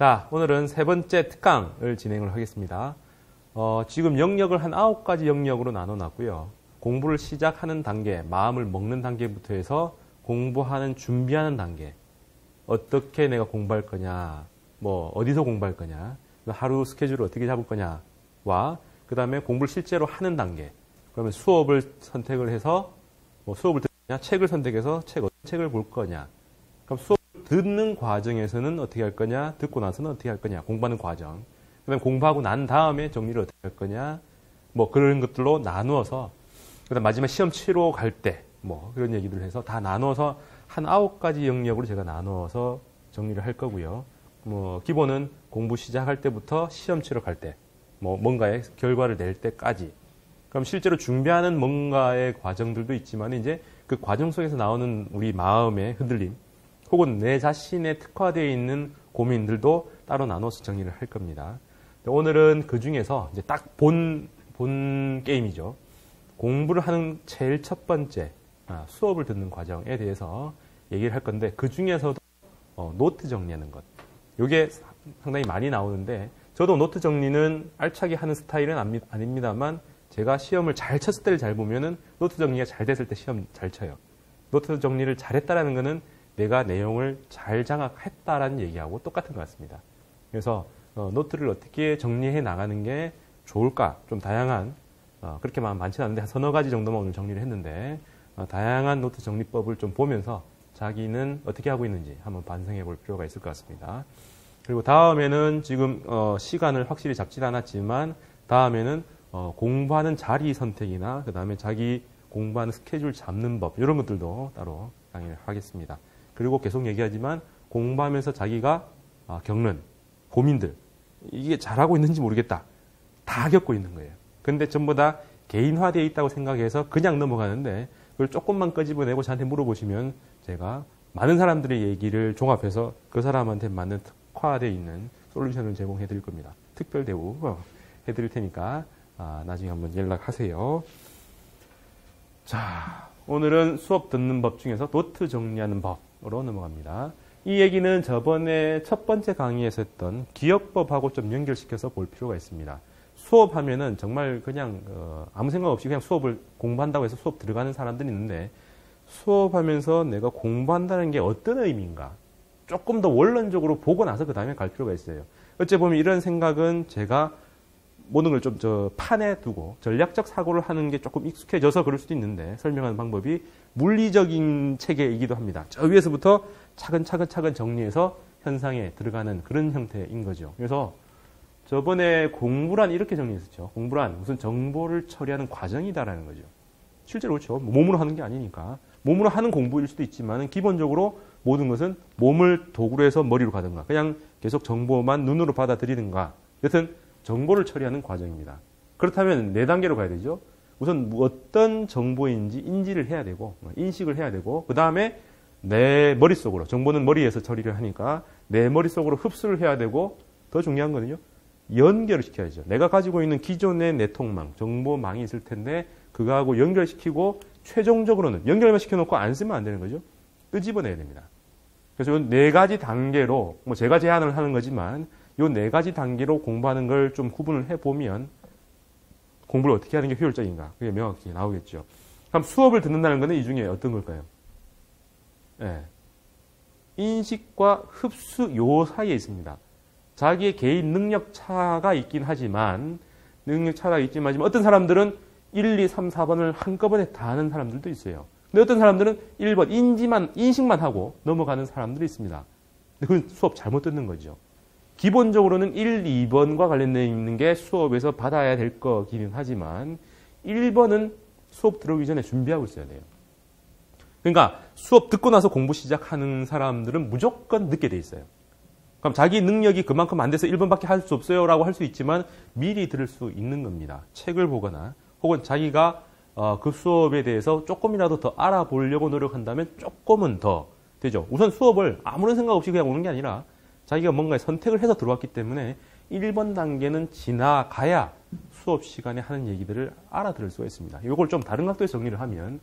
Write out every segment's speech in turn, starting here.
자, 오늘은 세 번째 특강을 진행을 하겠습니다. 지금 영역을 한 9가지 영역으로 나눠놨고요. 공부를 시작하는 단계, 마음을 먹는 단계부터 해서 공부하는, 준비하는 단계, 어떻게 내가 공부할 거냐, 어디서 공부할 거냐, 하루 스케줄을 어떻게 잡을 거냐와 그 다음에 공부를 실제로 하는 단계, 그러면 수업을 선택을 해서 수업을 듣냐, 책을 선택해서 어떤 책을 볼 거냐, 그럼 수업 듣는 과정에서는 어떻게 할 거냐, 듣고 나서는 어떻게 할 거냐, 공부하는 과정. 그 다음에 공부하고 난 다음에 정리를 어떻게 할 거냐, 그런 것들로 나누어서, 그 다음 마지막 시험 치러 갈 때, 그런 얘기들을 해서 다 나누어서 한 9가지 영역으로 제가 나누어서 정리를 할 거고요. 기본은 공부 시작할 때부터 시험 치러 갈 때, 뭔가의 결과를 낼 때까지. 그럼 실제로 준비하는 뭔가의 과정들도 있지만, 이제 그 과정 속에서 나오는 우리 마음의 흔들림, 혹은 내 자신에 특화되어 있는 고민들도 따로 나눠서 정리를 할 겁니다. 오늘은 그 중에서 이제 딱 본 게임이죠. 공부를 하는 제일 첫 번째 수업을 듣는 과정에 대해서 얘기를 할 건데, 그 중에서도 노트 정리하는 것. 이게 상당히 많이 나오는데, 저도 노트 정리는 알차게 하는 스타일은 아닙니다만, 제가 시험을 잘 쳤을 때를 잘 보면은 노트 정리가 잘 됐을 때 시험 잘 쳐요. 노트 정리를 잘했다라는 거는 내가 내용을 잘 장악했다라는 얘기하고 똑같은 것 같습니다. 그래서 노트를 어떻게 정리해 나가는 게 좋을까? 좀 다양한, 그렇게 많지는 않은데 한 서너 가지 정도만 오늘 정리를 했는데, 다양한 노트 정리법을 좀 보면서 자기는 어떻게 하고 있는지 한번 반성해 볼 필요가 있을 것 같습니다. 그리고 다음에는 지금 시간을 확실히 잡지 않았지만, 다음에는 공부하는 자리 선택이나 그 다음에 자기 공부하는 스케줄 잡는 법, 이런 것들도 따로 강의를 하겠습니다. 그리고 계속 얘기하지만 공부하면서 자기가 겪는 고민들, 이게 잘하고 있는지 모르겠다. 다 겪고 있는 거예요. 근데 전부 다 개인화되어 있다고 생각해서 그냥 넘어가는데, 그걸 조금만 끄집어내고 저한테 물어보시면 제가 많은 사람들의 얘기를 종합해서 그 사람한테 맞는 특화되어 있는 솔루션을 제공해 드릴 겁니다. 특별 대우 해드릴 테니까 나중에 한번 연락하세요. 자, 오늘은 수업 듣는 법 중에서 노트 정리하는 법으로 넘어갑니다. 이 얘기는 저번에 첫 번째 강의에서 했던 기억법하고 좀 연결시켜서 볼 필요가 있습니다. 수업하면은 정말 그냥 아무 생각 없이 그냥 수업을 공부한다고 해서 수업 들어가는 사람들이 있는데, 수업하면서 내가 공부한다는 게 어떤 의미인가 조금 더 원론적으로 보고 나서 그 다음에 갈 필요가 있어요. 어째 보면 이런 생각은 제가 모든 걸 좀 판에 두고 전략적 사고를 하는 게 조금 익숙해져서 그럴 수도 있는데, 설명하는 방법이 물리적인 체계이기도 합니다. 저 위에서부터 차근차근 정리해서 현상에 들어가는 그런 형태인 거죠. 그래서 저번에 공부란 이렇게 정리했었죠. 공부란 무슨 정보를 처리하는 과정이다라는 거죠. 실제로 그렇죠. 몸으로 하는 게 아니니까. 몸으로 하는 공부일 수도 있지만, 기본적으로 모든 것은 몸을 도구로 해서 머리로 가든가, 그냥 계속 정보만 눈으로 받아들이든가, 여튼 정보를 처리하는 과정입니다. 그렇다면 4단계로 가야 되죠. 우선 어떤 정보인지 인지를 해야 되고, 인식을 해야 되고, 그 다음에 내 머릿속으로, 정보는 머리에서 처리를 하니까 내 머릿속으로 흡수를 해야 되고, 더 중요한 거는요, 연결을 시켜야죠. 내가 가지고 있는 기존의 네트워크망, 정보망이 있을 텐데 그거하고 연결시키고, 최종적으로는 연결만 시켜놓고 안 쓰면 안 되는 거죠. 끄집어내야 됩니다. 그래서 이 4가지 단계로, 제가 제안을 하는 거지만, 이 4가지 단계로 공부하는 걸 좀 구분을 해보면 공부를 어떻게 하는 게 효율적인가, 그게 명확히 나오겠죠. 그럼 수업을 듣는다는 것은 이 중에 어떤 걸까요? 인식과 흡수 요 사이에 있습니다. 자기의 개인 능력 차가 있긴 하지만, 어떤 사람들은 1, 2, 3, 4번을 한꺼번에 다 하는 사람들도 있어요. 근데 어떤 사람들은 1번 인식만 하고 넘어가는 사람들이 있습니다. 근데 그건 수업 잘못 듣는 거죠. 기본적으로는 1, 2번과 관련되어 있는 게 수업에서 받아야 될 거기는 하지만, 1번은 수업 들어오기 전에 준비하고 있어야 돼요. 그러니까 수업 듣고 나서 공부 시작하는 사람들은 무조건 늦게 돼 있어요. 그럼 자기 능력이 그만큼 안 돼서 1번밖에 할 수 없어요 라고 할 수 있지만, 미리 들을 수 있는 겁니다. 책을 보거나, 혹은 자기가 그 수업에 대해서 조금이라도 더 알아보려고 노력한다면 조금은 더 되죠. 우선 수업을 아무런 생각 없이 그냥 오는 게 아니라 자기가 뭔가 선택을 해서 들어왔기 때문에 1번 단계는 지나가야 수업 시간에 하는 얘기들을 알아들을 수가 있습니다. 이걸 좀 다른 각도에서 정리를 하면,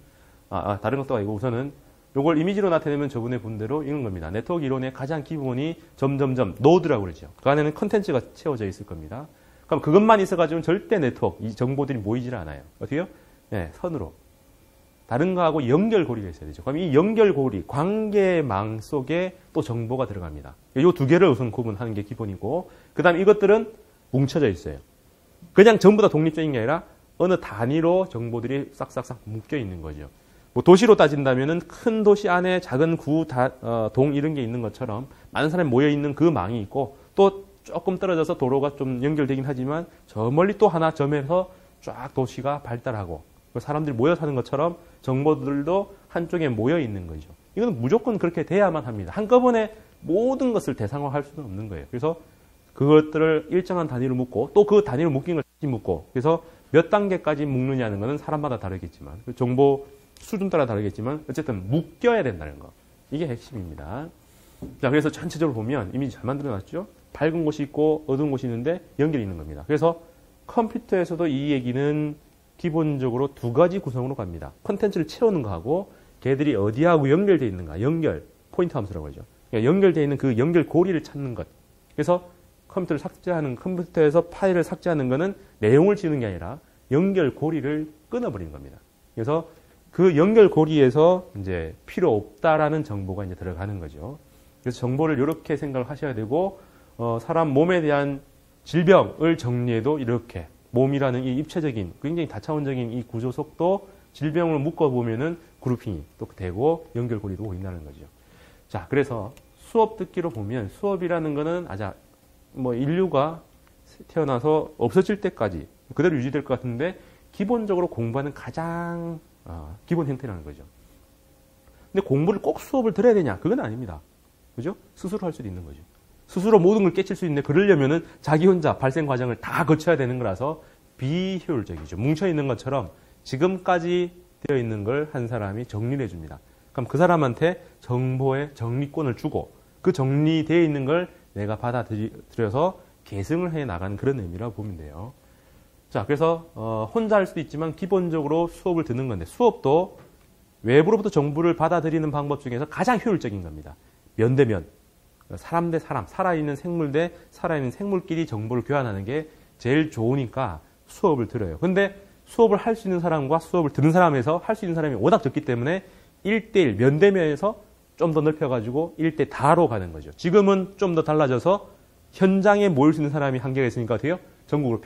다른 각도가 아니고 우선은 요걸 이미지로 나타내면 저번에 본 대로 이런 겁니다. 네트워크 이론의 가장 기본이 점점점 노드라고 그러죠. 그 안에는 컨텐츠가 채워져 있을 겁니다. 그럼 그것만 있어가지고는 절대 네트워크, 이 정보들이 모이질 않아요. 어떻게요? 네, 선으로. 다른 거하고 연결고리가 있어야 되죠. 그럼 이 연결고리, 관계망 속에 또 정보가 들어갑니다. 이 두 개를 우선 구분하는 게 기본이고, 그 다음 이것들은 뭉쳐져 있어요. 그냥 전부 다 독립적인 게 아니라 어느 단위로 정보들이 싹싹싹 묶여 있는 거죠. 뭐 도시로 따진다면은 큰 도시 안에 작은 구, 동 이런 게 있는 것처럼 많은 사람이 모여 있는 그 망이 있고, 또 조금 떨어져서 도로가 좀 연결되긴 하지만 저 멀리 또 하나 점에서 쫙 도시가 발달하고 사람들이 모여 사는 것처럼 정보들도 한쪽에 모여 있는 거죠. 이건 무조건 그렇게 돼야만 합니다. 한꺼번에 모든 것을 대상화할 수는 없는 거예요. 그래서 그것들을 일정한 단위로 묶고 또 그 단위로 묶인 걸 다시 묶고, 그래서 몇 단계까지 묶느냐는 것은 사람마다 다르겠지만, 정보 수준 따라 다르겠지만 어쨌든 묶여야 된다는 거. 이게 핵심입니다. 자, 그래서 전체적으로 보면 이미지 잘 만들어놨죠? 밝은 곳이 있고 어두운 곳이 있는데 연결이 있는 겁니다. 그래서 컴퓨터에서도 이 얘기는 기본적으로 두 가지 구성으로 갑니다. 컨텐츠를 채우는 거하고 걔들이 어디하고 연결되어 있는가. 연결, 포인트 함수라고 하죠. 그러니까 연결되어 있는 그 연결 고리를 찾는 것. 그래서 컴퓨터에서 파일을 삭제하는 거는 내용을 지우는 게 아니라 연결 고리를 끊어버리는 겁니다. 그래서 그 연결 고리에서 이제 필요 없다라는 정보가 이제 들어가는 거죠. 그래서 정보를 이렇게 생각을 하셔야 되고, 사람 몸에 대한 질병을 정리해도 이렇게 몸이라는 이 입체적인 굉장히 다차원적인 이 구조 속도 질병을 묶어보면은 그룹핑이 또 되고 연결고리도 보인다는 거죠. 자, 그래서 수업 듣기로 보면 수업이라는 거는 뭐 인류가 태어나서 없어질 때까지 그대로 유지될 것 같은데 기본적으로 공부하는 가장 기본 형태라는 거죠. 근데 공부를 꼭 수업을 들어야 되냐? 그건 아닙니다. 그죠? 스스로 할 수도 있는 거죠. 스스로 모든 걸 깨칠 수 있는데 그러려면은 자기 혼자 발생 과정을 다 거쳐야 되는 거라서 비효율적이죠. 뭉쳐있는 것처럼 지금까지 되어 있는 걸 한 사람이 정리를 해줍니다. 그럼 그 사람한테 정보의 정리권을 주고 그 정리되어 있는 걸 내가 받아들여서 계승을 해 나가는 그런 의미라고 보면 돼요. 자, 그래서 혼자 할 수도 있지만 기본적으로 수업을 듣는 건데, 수업도 외부로부터 정보를 받아들이는 방법 중에서 가장 효율적인 겁니다. 면 대 면. 사람 대 사람, 살아있는 생물 대 살아있는 생물끼리 정보를 교환하는 게 제일 좋으니까 수업을 들어요. 근데 수업을 할 수 있는 사람과 수업을 듣는 사람에서 할 수 있는 사람이 워낙 적기 때문에 1대1, 면 대 면에서 좀 더 넓혀가지고 1대 다로 가는 거죠. 지금은 좀 더 달라져서 현장에 모일 수 있는 사람이 한계가 있으니까 어때요? 전국으로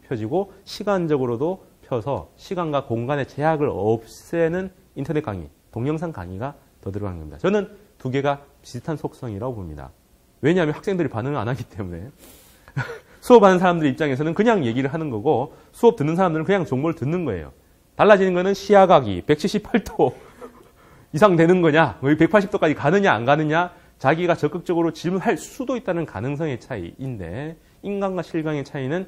펴지고 시간적으로도 펴서 시간과 공간의 제약을 없애는 인터넷 강의, 동영상 강의가 더 들어가는 겁니다. 저는 두 개가 비슷한 속성이라고 봅니다. 왜냐하면 학생들이 반응을 안 하기 때문에. 수업하는 사람들 입장에서는 그냥 얘기를 하는 거고 수업 듣는 사람들은 그냥 정보를 듣는 거예요. 달라지는 거는 시야각이 178도 이상 되는 거냐, 180도까지 가느냐 안 가느냐, 자기가 적극적으로 질문할 수도 있다는 가능성의 차이인데, 인간과 실강의 차이는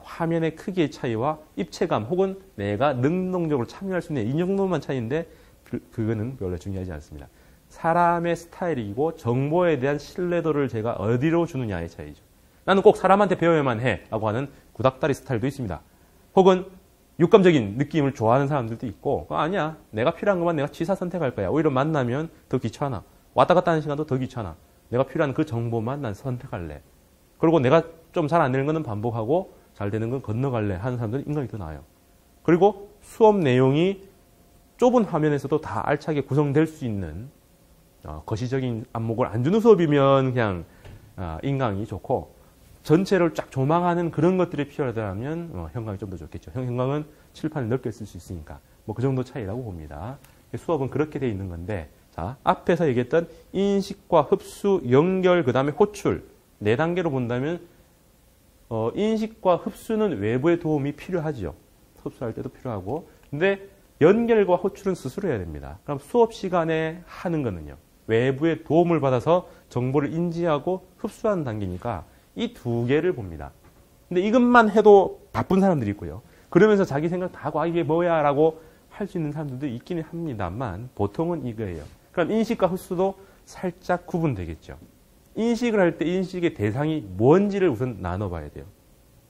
화면의 크기의 차이와 입체감 혹은 내가 능동적으로 참여할 수 있는 이 정도만 차이인데 그거는 별로 중요하지 않습니다. 사람의 스타일이고 정보에 대한 신뢰도를 제가 어디로 주느냐의 차이죠. 나는 꼭 사람한테 배워야만 해 라고 하는 구닥다리 스타일도 있습니다. 혹은 육감적인 느낌을 좋아하는 사람들도 있고, 아니야, 내가 필요한 것만 내가 취사 선택할 거야. 오히려 만나면 더 귀찮아. 왔다 갔다 하는 시간도 더 귀찮아. 내가 필요한 그 정보만 난 선택할래. 그리고 내가 좀 잘 안 되는 거는 반복하고 잘 되는 건 건너갈래 하는 사람들은 인간이 더 나아요. 그리고 수업 내용이 좁은 화면에서도 다 알차게 구성될 수 있는 거시적인 안목을 안 주는 수업이면 그냥 인강이 좋고, 전체를 쫙 조망하는 그런 것들이 필요하다면 형광이 좀 더 좋겠죠. 형광은 칠판을 넓게 쓸 수 있으니까 뭐 그 정도 차이라고 봅니다. 수업은 그렇게 돼 있는 건데, 자, 앞에서 얘기했던 인식과 흡수, 연결, 그 다음에 호출 4단계로 본다면 인식과 흡수는 외부의 도움이 필요하죠. 흡수할 때도 필요하고, 근데 연결과 호출은 스스로 해야 됩니다. 그럼 수업 시간에 하는 거는요, 외부의 도움을 받아서 정보를 인지하고 흡수하는 단계니까 이 두 개를 봅니다. 근데 이것만 해도 바쁜 사람들이 있고요. 그러면서 자기 생각 다 하고 이게 뭐야 라고 할 수 있는 사람들도 있기는 합니다만 보통은 이거예요. 그럼 인식과 흡수도 살짝 구분되겠죠. 인식을 할 때 인식의 대상이 뭔지를 우선 나눠봐야 돼요.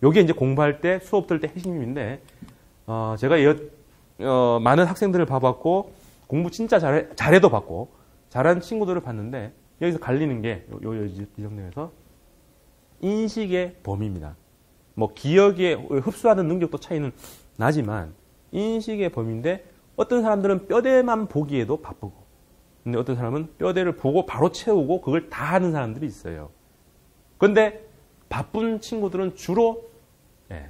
이게 이제 공부할 때, 수업 들을 때 핵심인데, 제가 많은 학생들을 봐봤고, 공부 진짜 잘해도 받고 잘하는 친구들을 봤는데 여기서 갈리는 게 이 정도에서 인식의 범위입니다. 뭐 기억에 흡수하는 능력도 차이는 나지만 인식의 범위인데 어떤 사람들은 뼈대만 보기에도 바쁘고 근데 어떤 사람은 뼈대를 보고 바로 채우고 그걸 다 하는 사람들이 있어요. 근데 바쁜 친구들은 주로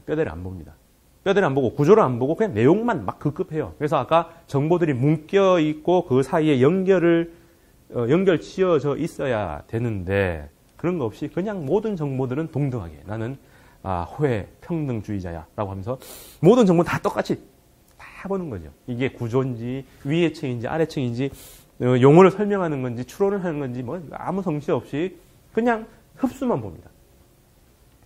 뼈대를 안 봅니다. 뼈대를 안 보고 구조를 안 보고 그냥 내용만 막 급급해요. 그래서 아까 정보들이 묶여 있고 그 사이에 연결 지어져 있어야 되는데 그런 거 없이 그냥 모든 정보들은 동등하게 나는 호혜 평등주의자야 라고 하면서 모든 정보는 다 똑같이 다 보는 거죠. 이게 구조인지 위의 층인지 아래 층인지 용어를 설명하는 건지 추론을 하는 건지 뭐 아무 성취 없이 그냥 흡수만 봅니다.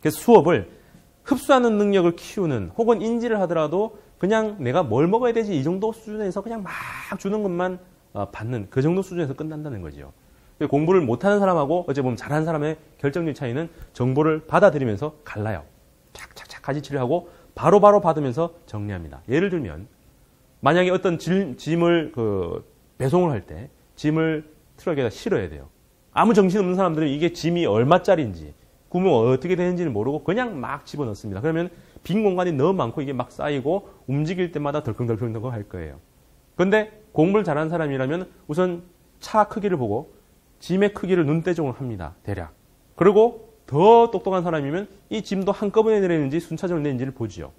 그래서 수업을 흡수하는 능력을 키우는 혹은 인지를 하더라도 그냥 내가 뭘 먹어야 되지 이 정도 수준에서 그냥 막 주는 것만 받는 그 정도 수준에서 끝난다는 거죠. 공부를 못하는 사람하고 어찌 보면 잘하는 사람의 결정력 차이는 정보를 받아들이면서 갈라요. 착착착 가지치를 하고 바로바로 받으면서 정리합니다. 예를 들면 만약에 어떤 짐을 배송을 할 때 짐을 트럭에다 실어야 돼요. 아무 정신없는 사람들은 이게 짐이 얼마짜리인지 구멍 어떻게 되는지를 모르고 그냥 막 집어넣습니다. 그러면 빈 공간이 너무 많고 이게 막 쌓이고 움직일 때마다 덜컹덜컹 할 거예요. 그런데 공부를 잘하는 사람이라면 우선 차 크기를 보고 짐의 크기를 눈대중을 합니다. 대략. 그리고 더 똑똑한 사람이면 이 짐도 한꺼번에 내리는지 순차적으로 내리는지를 보지요.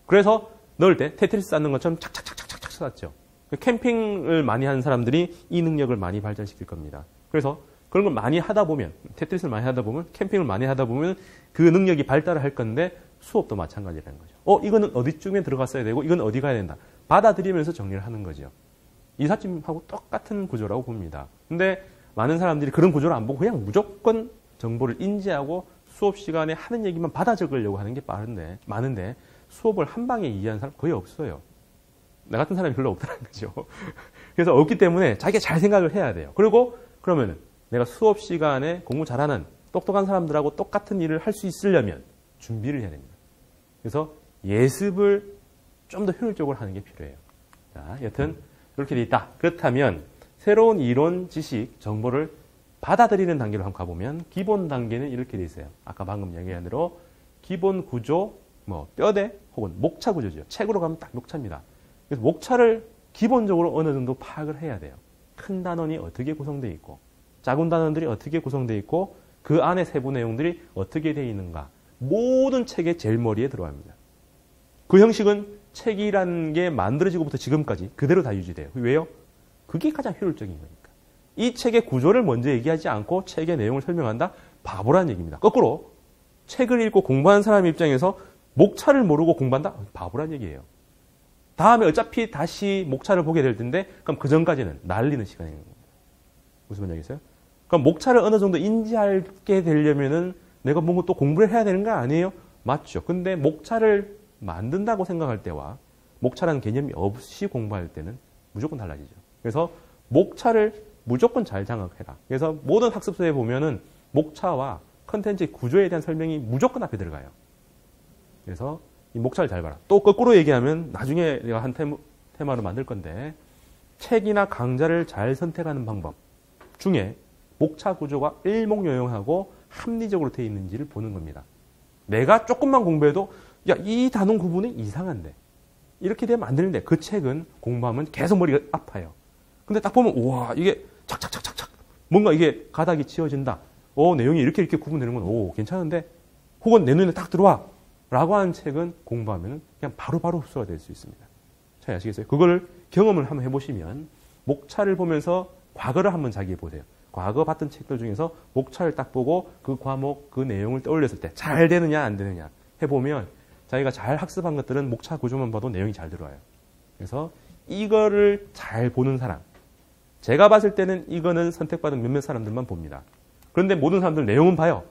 그래서 넣을 때 테트리스 쌓는 것처럼 착착착착착착 쌓았죠. 캠핑을 많이 하는 사람들이 이 능력을 많이 발전시킬 겁니다. 그래서 그런 걸 많이 하다 보면 테트리스를 많이 하다 보면 캠핑을 많이 하다 보면 그 능력이 발달을 할 건데 수업도 마찬가지라는 거죠. 이거는 어디쯤에 들어갔어야 되고 이건 어디 가야 된다. 받아들이면서 정리를 하는 거죠. 이삿짐하고 똑같은 구조라고 봅니다. 근데 많은 사람들이 그런 구조를 안 보고 그냥 무조건 정보를 인지하고 수업 시간에 하는 얘기만 받아 적으려고 하는 게 많은데 수업을 한 방에 이해하는 사람 거의 없어요. 나 같은 사람이 별로 없다는 거죠. 그래서 없기 때문에 자기가 잘 생각을 해야 돼요. 그리고 그러면 내가 수업 시간에 공부 잘하는 똑똑한 사람들하고 똑같은 일을 할 수 있으려면 준비를 해야 됩니다. 그래서 예습을 좀 더 효율적으로 하는 게 필요해요. 자, 여튼 이렇게 돼 있다. 그렇다면 새로운 이론, 지식, 정보를 받아들이는 단계로 한번 가보면 기본 단계는 이렇게 돼 있어요. 아까 방금 얘기한 대로 기본 구조, 뼈대 혹은 목차 구조죠. 책으로 가면 딱 목차입니다. 그래서 목차를 기본적으로 어느 정도 파악을 해야 돼요. 큰 단원이 어떻게 구성되어 있고 작은 단원들이 어떻게 구성되어 있고 그 안에 세부 내용들이 어떻게 되어 있는가 모든 책의 제일 머리에 들어갑니다. 그 형식은 책이라는 게 만들어지고부터 지금까지 그대로 다 유지돼요. 왜요? 그게 가장 효율적인 거니까. 이 책의 구조를 먼저 얘기하지 않고 책의 내용을 설명한다? 바보라는 얘기입니다. 거꾸로 책을 읽고 공부하는 사람 입장에서 목차를 모르고 공부한다? 바보라는 얘기예요. 다음에 어차피 다시 목차를 보게 될 텐데 그럼 그 전까지는 날리는 시간인 겁니다. 무슨 말이겠어요? 그럼 목차를 어느 정도 인지하게 되려면은 내가 뭔가 또 공부를 해야 되는 거 아니에요? 맞죠. 근데 목차를 만든다고 생각할 때와 목차라는 개념이 없이 공부할 때는 무조건 달라지죠. 그래서 목차를 무조건 잘 장악해라. 그래서 모든 학습서에 보면은 목차와 컨텐츠 구조에 대한 설명이 무조건 앞에 들어가요. 그래서 이 목차를 잘 봐라. 또 거꾸로 얘기하면 나중에 내가 한 테마로 만들 건데 책이나 강좌를 잘 선택하는 방법 중에 목차 구조가 일목요연하고 합리적으로 되어 있는지를 보는 겁니다. 내가 조금만 공부해도 이 단원 구분이 이상한데 이렇게 되면 안 되는데 그 책은 공부하면 계속 머리가 아파요. 근데 딱 보면 우와 이게 착착착착착 뭔가 이게 가닥이 지어진다. 내용이 이렇게 구분되는 건 괜찮은데 혹은 내 눈에 딱 들어와 라고 하는 책은 공부하면 그냥 바로바로 흡수가 될 수 있습니다. 잘 아시겠어요? 그거를 경험을 한번 해보시면 목차를 보면서 과거를 한번 자기 보세요. 과거 봤던 책들 중에서 목차를 딱 보고 그 과목, 그 내용을 떠올렸을 때 잘 되느냐 안 되느냐 해보면 자기가 잘 학습한 것들은 목차 구조만 봐도 내용이 잘 들어와요. 그래서 이거를 잘 보는 사람 제가 봤을 때는 이거는 선택받은 몇몇 사람들만 봅니다. 그런데 모든 사람들 내용은 봐요.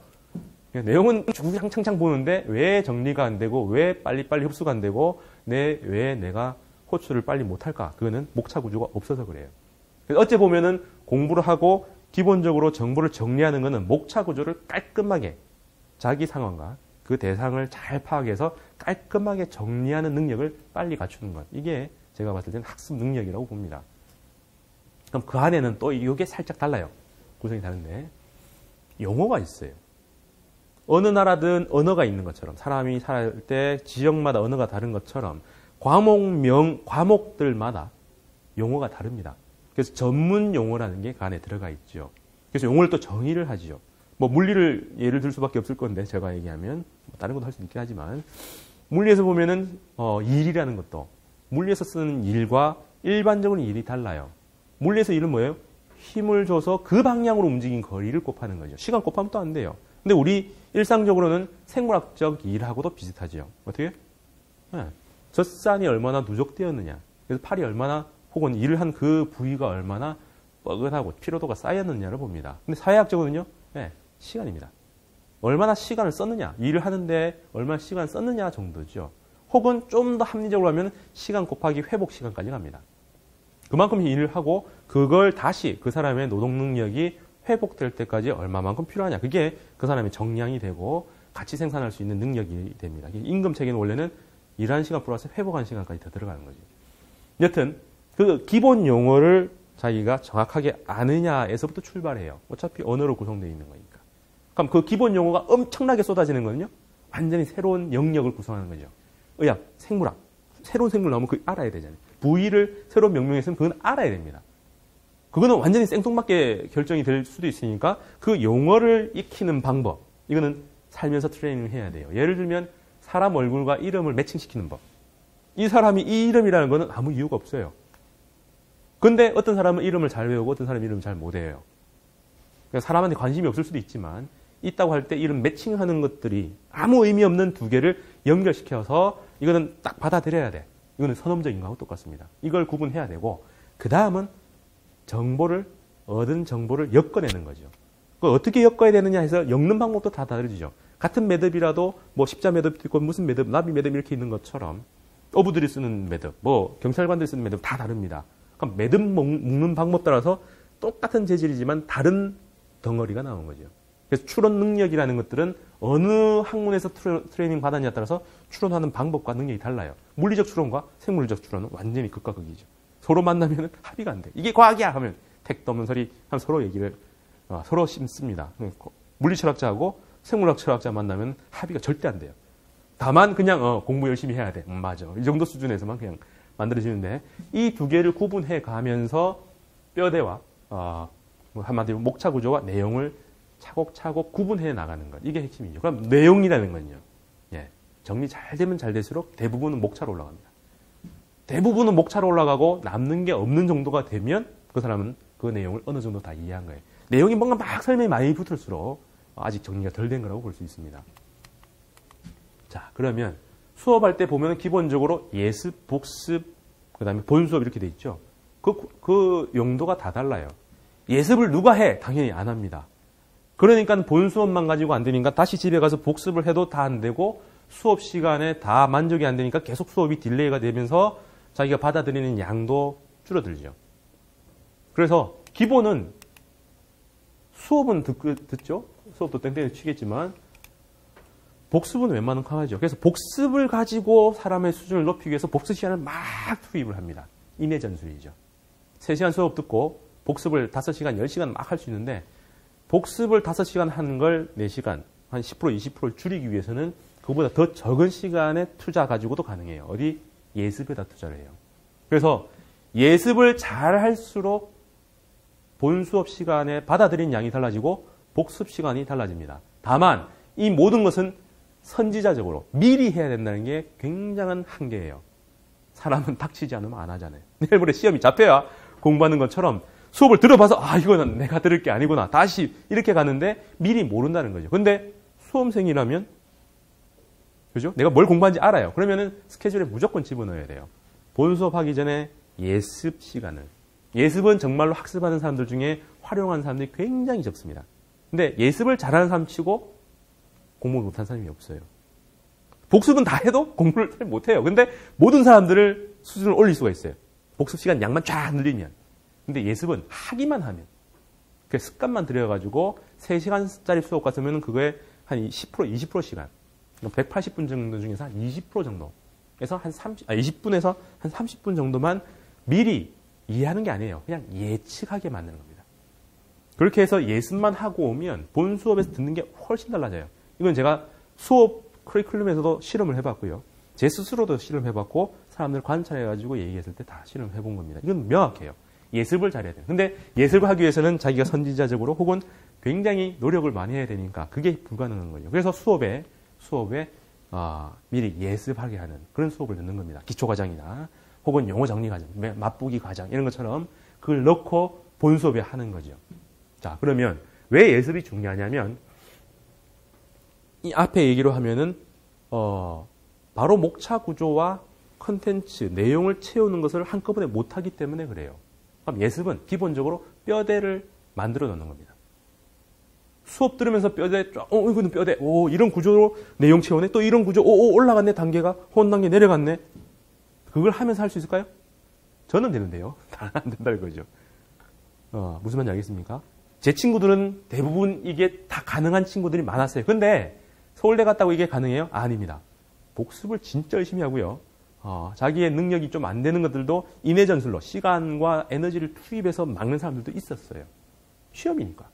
내용은 주장창창 보는데 왜 정리가 안 되고 왜 빨리빨리 흡수가 안 되고 왜 내가 호출을 빨리 못할까? 그거는 목차 구조가 없어서 그래요. 어째 보면은 공부를 하고 기본적으로 정보를 정리하는 것은 목차 구조를 깔끔하게 자기 상황과 그 대상을 잘 파악해서 깔끔하게 정리하는 능력을 빨리 갖추는 것. 이게 제가 봤을 때는 학습 능력이라고 봅니다. 그럼 그 안에는 또 이게 살짝 달라요. 구성이 다른데. 용어가 있어요. 어느 나라든 언어가 있는 것처럼 사람이 살 때 지역마다 언어가 다른 것처럼 과목들마다 용어가 다릅니다. 그래서 전문 용어라는 게 그 안에 들어가 있죠. 그래서 용어를 또 정의를 하죠. 뭐 물리를 예를 들 수밖에 없을 건데 제가 얘기하면 다른 것도 할 수 있긴 하지만 물리에서 보면은 일이라는 것도 물리에서 쓰는 일과 일반적으로 일이 달라요. 물리에서 일은 뭐예요? 힘을 줘서 그 방향으로 움직인 거리를 곱하는 거죠. 시간 곱하면 또 안 돼요. 근데 우리 일상적으로는 생물학적 일하고도 비슷하죠. 어떻게? 네. 젖산이 얼마나 누적되었느냐. 그래서 팔이 얼마나 혹은 일을 한 그 부위가 얼마나 뻐근하고 피로도가 쌓였느냐를 봅니다. 근데 사회학적으로는요. 네, 시간입니다. 얼마나 시간을 썼느냐. 일을 하는데 얼마나 시간을 썼느냐 정도죠. 혹은 좀 더 합리적으로 하면 시간 곱하기 회복 시간까지 갑니다. 그만큼 일을 하고 그걸 다시 그 사람의 노동 능력이 회복될 때까지 얼마만큼 필요하냐. 그게 그 사람의 정량이 되고 같이 생산할 수 있는 능력이 됩니다. 임금 체계는 원래는 일하는 시간 플러스 회복하는 시간까지 더 들어가는 거죠. 여튼 그 기본 용어를 자기가 정확하게 아느냐에서부터 출발해요. 어차피 언어로 구성되어 있는 거니까. 그럼 그 기본 용어가 엄청나게 쏟아지는 거는요. 완전히 새로운 영역을 구성하는 거죠. 의학, 생물학. 새로운 생물 나오면 그거 알아야 되잖아요. 부위를 새로 명명했으면 그건 알아야 됩니다. 그거는 완전히 생뚱맞게 결정이 될 수도 있으니까 그 용어를 익히는 방법. 이거는 살면서 트레이닝을 해야 돼요. 예를 들면 사람 얼굴과 이름을 매칭시키는 법. 이 사람이 이 이름이라는 거는 아무 이유가 없어요. 근데 어떤 사람은 이름을 잘 외우고 어떤 사람은 이름을 잘 못 외워요. 그러니까 사람한테 관심이 없을 수도 있지만 있다고 할 때 이름 매칭하는 것들이 아무 의미 없는 두 개를 연결시켜서 이거는 딱 받아들여야 돼. 이거는 선험적인 거하고 똑같습니다. 이걸 구분해야 되고 그 다음은 얻은 정보를 엮어내는 거죠. 그걸 어떻게 엮어야 되느냐 해서 엮는 방법도 다 다르죠. 같은 매듭이라도 뭐 십자 매듭도 있고 무슨 매듭, 나비 매듭 이렇게 있는 것처럼 어부들이 쓰는 매듭, 뭐 경찰관들이 쓰는 매듭 다 다릅니다. 그럼 매듭 묶는 방법 따라서 똑같은 재질이지만 다른 덩어리가 나온 거죠. 그래서 추론 능력이라는 것들은 어느 학문에서 트레이닝 받았냐에 따라서 추론하는 방법과 능력이 달라요. 물리적 추론과 생물적 추론은 완전히 극과 극이죠. 서로 만나면 합의가 안 돼. 이게 과학이야 하면 택도 없는 소리 하면 서로 얘기를 서로 심습니다. 물리철학자하고 생물학 철학자 만나면 합의가 절대 안 돼요. 다만 그냥 공부 열심히 해야 돼. 맞아. 이 정도 수준에서만 그냥 만들어지는데 이 두 개를 구분해 가면서 뼈대와 한마디로 목차 구조와 내용을 차곡차곡 구분해 나가는 것. 이게 핵심이죠. 그럼 내용이라는 건요. 예, 정리 잘 되면 잘 될수록 대부분은 목차로 올라갑니다. 대부분은 목차로 올라가고 남는 게 없는 정도가 되면 그 사람은 그 내용을 어느 정도 다 이해한 거예요. 내용이 뭔가 막 설명이 많이 붙을수록 아직 정리가 덜 된 거라고 볼 수 있습니다. 자, 그러면 수업할 때 보면 기본적으로 예습, 복습, 그 다음에 본수업 이렇게 돼 있죠. 그 용도가 다 달라요. 예습을 누가 해? 당연히 안 합니다. 그러니까 본수업만 가지고 안 되니까 다시 집에 가서 복습을 해도 다 안 되고 수업 시간에 다 만족이 안 되니까 계속 수업이 딜레이가 되면서 자기가 받아들이는 양도 줄어들죠. 그래서 기본은 수업은 듣죠. 수업도 땡땡이 치겠지만 복습은 웬만큼 하죠. 그래서 복습을 가지고 사람의 수준을 높이기 위해서 복습 시간을 막 투입을 합니다. 인해전술이죠. 3시간 수업 듣고 복습을 5시간, 10시간 막 할 수 있는데 복습을 5시간 하는 걸 4시간, 한 10%, 20% 줄이기 위해서는 그보다 더 적은 시간에 투자 가지고도 가능해요. 어디? 예습에다 투자를 해요. 그래서 예습을 잘 할수록 본 수업 시간에 받아들인 양이 달라지고 복습 시간이 달라집니다. 다만 이 모든 것은 선지자적으로 미리 해야 된다는 게 굉장한 한계예요. 사람은 닥치지 않으면 안 하잖아요. 내일 모레 시험이 잡혀야 공부하는 것처럼 수업을 들어봐서 이거는 내가 들을 게 아니구나. 다시 이렇게 가는데 미리 모른다는 거죠. 근데 수험생이라면 그죠? 내가 뭘 공부하는지 알아요. 그러면은 스케줄에 무조건 집어넣어야 돼요. 본 수업하기 전에 예습 시간을. 예습은 정말로 학습하는 사람들 중에 활용하는 사람들이 굉장히 적습니다. 근데 예습을 잘하는 사람 치고 공부를 못하는 사람이 없어요. 복습은 다 해도 공부를 잘 못해요. 근데 모든 사람들을 수준을 올릴 수가 있어요. 복습 시간 양만 쫙 늘리면. 근데 예습은 하기만 하면. 그 습관만 들여가지고 3시간짜리 수업 같으면 그거에 한 10%, 20% 시간. 180분 정도 중에서 한 20% 정도에서 한 20분에서 한 30분 정도만 미리 이해하는 게 아니에요. 그냥 예측하게 만드는 겁니다. 그렇게 해서 예습만 하고 오면 본 수업에서 듣는 게 훨씬 달라져요. 이건 제가 수업 커리큘럼에서도 실험을 해봤고요. 제 스스로도 실험해봤고 사람들 관찰해가지고 얘기했을 때 다 실험해본 겁니다. 이건 명확해요. 예습을 잘해야 돼요. 근데 예습을 하기 위해서는 자기가 선지자적으로 혹은 굉장히 노력을 많이 해야 되니까 그게 불가능한 거죠. 그래서 수업에 미리 예습하게 하는 그런 수업을 듣는 겁니다. 기초과정이나 혹은 용어 정리 과정, 맛보기 과정 이런 것처럼 그걸 넣고 본 수업에 하는 거죠. 자, 그러면 왜 예습이 중요하냐면 이 앞에 얘기로 하면은 바로 목차 구조와 컨텐츠, 내용을 채우는 것을 한꺼번에 못하기 때문에 그래요. 그럼 예습은 기본적으로 뼈대를 만들어 놓는 겁니다. 수업 들으면서 뼈대, 이거는 뼈대, 이런 구조로 내용 채우네. 또 이런 구조, 올라갔네, 단계가. 호언 단계 내려갔네. 그걸 하면서 할 수 있을까요? 저는 되는데요. 다 안 된다는 거죠. 무슨 말인지 알겠습니까? 제 친구들은 대부분 이게 다 가능한 친구들이 많았어요. 근데 서울대 갔다고 이게 가능해요? 아닙니다. 복습을 진짜 열심히 하고요. 자기의 능력이 좀 안 되는 것들도 인해 전술로 시간과 에너지를 투입해서 막는 사람들도 있었어요. 시험이니까.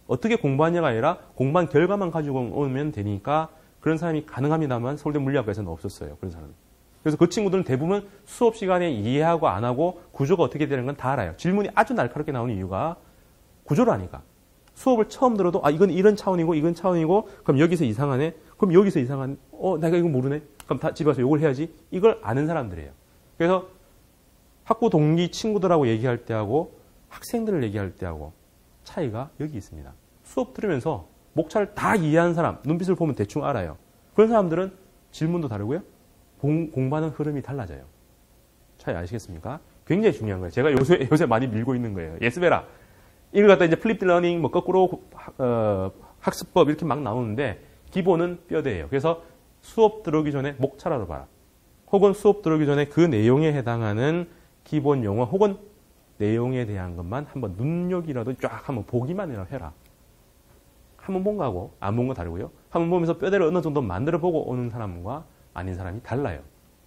어떻게 공부하냐가 아니라 공부한 결과만 가지고 오면 되니까 그런 사람이 가능합니다만 서울대 물리학과에서는 없었어요. 그런 사람은. 그래서 그 친구들은 대부분 수업 시간에 이해하고 안 하고 구조가 어떻게 되는 건 다 알아요. 질문이 아주 날카롭게 나오는 이유가 구조를 아니까. 수업을 처음 들어도 이건 이런 차원이고 이건 차원이고 그럼 여기서 이상하네. 그럼 여기서 이상한 내가 이거 모르네. 그럼 다 집에 와서 이걸 해야지. 이걸 아는 사람들이에요. 그래서 학부 동기 친구들하고 얘기할 때하고 학생들을 얘기할 때하고 차이가 여기 있습니다. 수업 들으면서 목차를 다 이해하는 사람, 눈빛을 보면 대충 알아요. 그런 사람들은 질문도 다르고요. 공부하는 흐름이 달라져요. 차이 아시겠습니까? 굉장히 중요한 거예요. 제가 요새 많이 밀고 있는 거예요. 예습해라. 이걸 갖다 이제 플립드 러닝, 거꾸로 학습법 이렇게 막 나오는데 기본은 뼈대예요. 그래서 수업 들어오기 전에 목차라도 봐라. 혹은 수업 들어오기 전에 그 내용에 해당하는 기본 용어 혹은 내용에 대한 것만 한번 눈여기라도 쫙 한번 보기만이라도 해라. 한번 본 거하고 안 본 거 다르고요. 한번 보면서 뼈대를 어느 정도 만들어 보고 오는 사람과 아닌 사람이 달라요.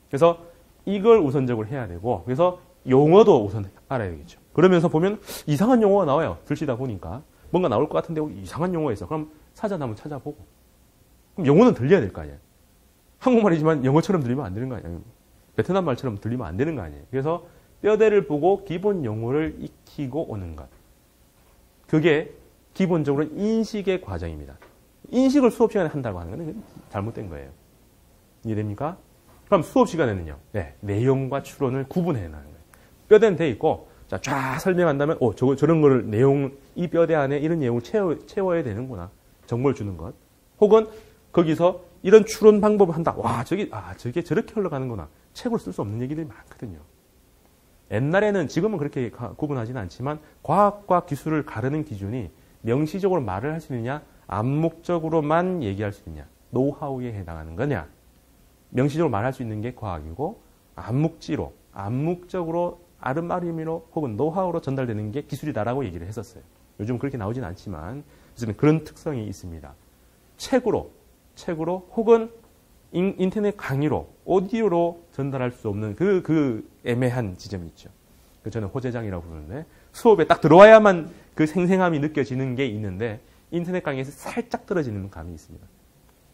그래서 이걸 우선적으로 해야 되고 그래서 용어도 우선 알아야 되겠죠. 그러면서 보면 이상한 용어가 나와요. 들시다 보니까 뭔가 나올 것 같은데 이상한 용어가 있어. 그럼 사전 한번 찾아보고 그럼 영어는 들려야 될 거 아니에요. 한국말이지만 영어처럼 들리면 안 되는 거 아니에요. 베트남 말처럼 들리면 안 되는 거 아니에요. 그래서 뼈대를 보고 기본 용어를 익히고 오는 것. 그게 기본적으로 인식의 과정입니다. 인식을 수업 시간에 한다고 하는 건 잘못된 거예요. 이해됩니까? 그럼 수업 시간에는요. 내용과 추론을 구분해 나가는 거예요. 뼈대는 돼 있고 쫙 설명한다면 저런 거를 이 뼈대 안에 이런 내용을 채워야 되는구나. 정보를 주는 것. 혹은 거기서 이런 추론 방법을 한다. 저게 저렇게 흘러가는구나. 책으로 쓸 수 없는 얘기들이 많거든요. 옛날에는 지금은 그렇게 구분하지는 않지만 과학과 기술을 가르는 기준이 명시적으로 말을 할 수 있느냐, 암묵적으로만 얘기할 수 있느냐, 노하우에 해당하는 거냐. 명시적으로 말할 수 있는 게 과학이고 암묵적으로 아름아름이로 혹은 노하우로 전달되는 게 기술이다라고 얘기를 했었어요. 요즘 그렇게 나오진 않지만 요즘은 그런 특성이 있습니다. 책으로 혹은 인터넷 강의로 오디오로 전달할 수 없는 그 애매한 지점이 있죠. 저는 호재장이라고 부르는데 수업에 딱 들어와야만 그 생생함이 느껴지는 게 있는데 인터넷 강의에서 살짝 떨어지는 감이 있습니다.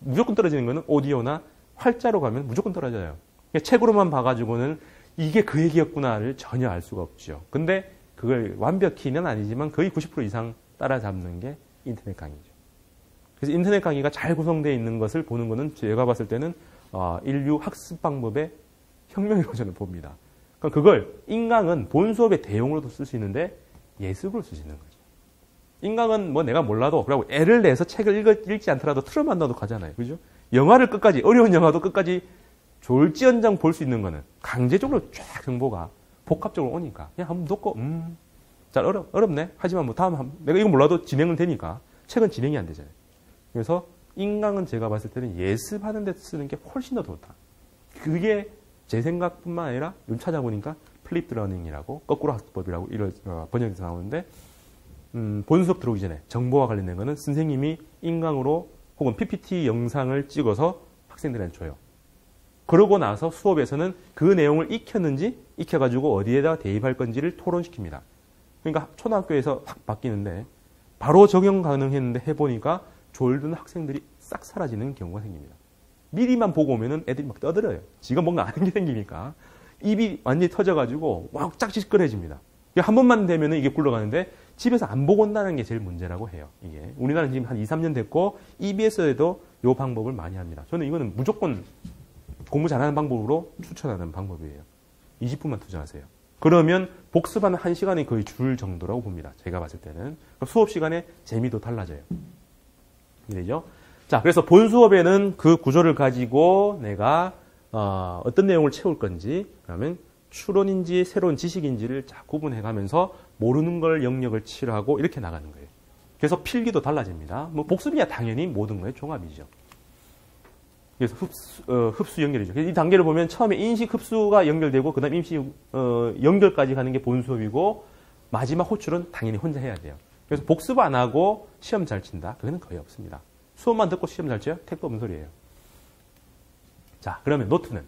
무조건 떨어지는 거는 오디오나 활자로 가면 무조건 떨어져요. 책으로만 봐가지고는 이게 그 얘기였구나를 전혀 알 수가 없죠. 근데 그걸 완벽히는 아니지만 거의 90% 이상 따라잡는 게 인터넷 강의죠. 그래서 인터넷 강의가 잘 구성되어 있는 것을 보는 것은 제가 봤을 때는 인류 학습 방법의 혁명이라고 저는 봅니다. 그러니까 그걸 인강은 본 수업의 대용으로도 쓸 수 있는데 예습으로 쓸 수 있는 거죠. 인강은 내가 몰라도 그러고 애를 내서 책을 읽지 않더라도 틀어만 놔도 가잖아요. 그죠? 영화를 끝까지 어려운 영화도 끝까지 졸지연장 볼 수 있는 거는 강제적으로 쫙 정보가 복합적으로 오니까 그냥 한번 놓고 잘 어렵네. 하지만 다음 내가 이거 몰라도 진행은 되니까 책은 진행이 안 되잖아요. 그래서 인강은 제가 봤을 때는 예습하는 데 쓰는 게 훨씬 더 좋다. 그게 제 생각뿐만 아니라 요즘 찾아보니까 플립드 러닝이라고 거꾸로 학습법이라고 이런 번역에서 나오는데 본 수업 들어오기 전에 정보와 관련된 거는 선생님이 인강으로 혹은 PPT 영상을 찍어서 학생들한테 줘요. 그러고 나서 수업에서는 그 내용을 익혔는지 익혀가지고 어디에다 대입할 건지를 토론시킵니다. 그러니까 초등학교에서 확 바뀌는데 바로 적용 가능했는데 해보니까 졸든 학생들이 싹 사라지는 경우가 생깁니다. 미리만 보고 오면은 애들이 막 떠들어요. 지가 뭔가 아는 게 생기니까 입이 완전히 터져가지고 막 짝짓거려집니다. 한 번만 되면은 이게 굴러가는데 집에서 안 보고 온다는 게 제일 문제라고 해요. 이게 우리나라는 지금 한 2, 3년 됐고 EBS에도 이 방법을 많이 합니다. 저는 이거는 무조건 공부 잘하는 방법으로 추천하는 방법이에요. 20분만 투자하세요. 그러면 복습하는 1시간이 거의 줄 정도라고 봅니다. 제가 봤을 때는. 수업 시간에 재미도 달라져요. 이래죠? 자, 그래서 본 수업에는 그 구조를 가지고 내가 어떤 내용을 채울 건지, 그러면 추론인지 새로운 지식인지를 자 구분해가면서 모르는 걸 영역을 칠하고 이렇게 나가는 거예요. 그래서 필기도 달라집니다. 뭐 복습이야 당연히 모든 거의 종합이죠. 그래서 흡수 연결이죠. 그래서 이 단계를 보면 처음에 인식 흡수가 연결되고 그다음 임시 연결까지 가는 게 본 수업이고 마지막 호출은 당연히 혼자 해야 돼요. 그래서 복습 안 하고 시험 잘 친다. 그거는 거의 없습니다. 수업만 듣고 시험 잘 쳐요? 택도 없는 소리예요. 자, 그러면 노트는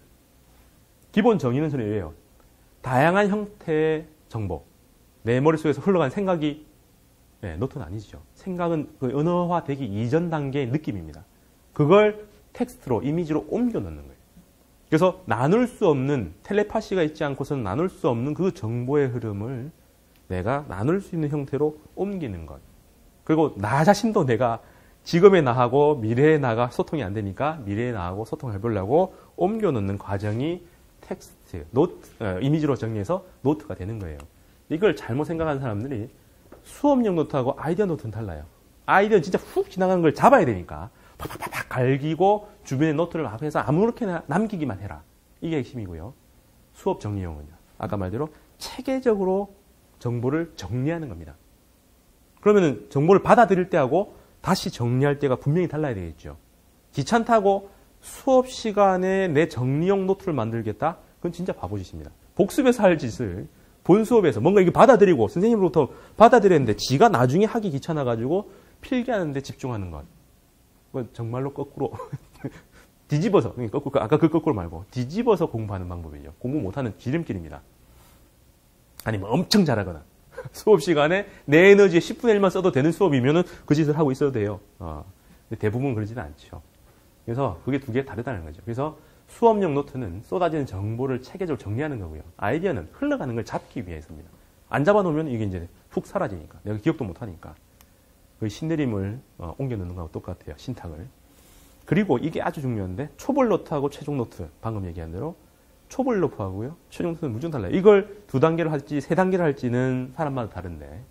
기본 정의는 소리예요. 다양한 형태의 정보. 내 머릿속에서 흘러간 생각이 노트는 아니죠. 생각은 그 언어화되기 이전 단계의 느낌입니다. 그걸 텍스트로, 이미지로 옮겨 넣는 거예요. 그래서 나눌 수 없는, 텔레파시가 있지 않고서는 나눌 수 없는 그 정보의 흐름을 내가 나눌 수 있는 형태로 옮기는 것. 그리고 나 자신도 내가 지금의 나하고 미래의 나가 소통이 안 되니까 미래의 나하고 소통을 해보려고 옮겨 넣는 과정이 텍스트, 노트, 이미지로 정리해서 노트가 되는 거예요. 이걸 잘못 생각하는 사람들이 수업용 노트하고 아이디어 노트는 달라요. 아이디어는 진짜 훅 지나가는 걸 잡아야 되니까 팍팍팍 갈기고 주변에 노트를 막 해서 아무렇게나 남기기만 해라. 이게 핵심이고요. 수업 정리용은요. 아까 말대로 체계적으로 정보를 정리하는 겁니다. 그러면은 정보를 받아들일 때하고 다시 정리할 때가 분명히 달라야 되겠죠. 귀찮다고 수업 시간에 내 정리용 노트를 만들겠다? 그건 진짜 바보짓입니다. 복습에서 할 짓을 본 수업에서 뭔가 이게 받아들이고 선생님으로부터 받아들였는데 지가 나중에 하기 귀찮아가지고 필기하는 데 집중하는 것. 그건 정말로 거꾸로 뒤집어서, 거꾸로, 아까 그 거꾸로 말고 뒤집어서 공부하는 방법이에요. 공부 못하는 지름길입니다. 아니면 엄청 잘하거나 수업 시간에 내 에너지의 10분의 1만 써도 되는 수업이면은 그 짓을 하고 있어도 돼요. 근데 대부분 그러지는 않죠. 그래서 그게 두 개 다르다는 거죠. 그래서 수업용 노트는 쏟아지는 정보를 체계적으로 정리하는 거고요. 아이디어는 흘러가는 걸 잡기 위해서입니다. 안 잡아놓으면 이게 이제 훅 사라지니까. 내가 기억도 못하니까. 그 신내림을 옮겨 넣는 거하고 똑같아요. 신탁을. 그리고 이게 아주 중요한데 초벌 노트하고 최종 노트, 방금 얘기한 대로 초벌 노트하고요. 최종 노트는 무조건 달라요. 이걸 2단계를 할지 3단계를 할지는 사람마다 다른데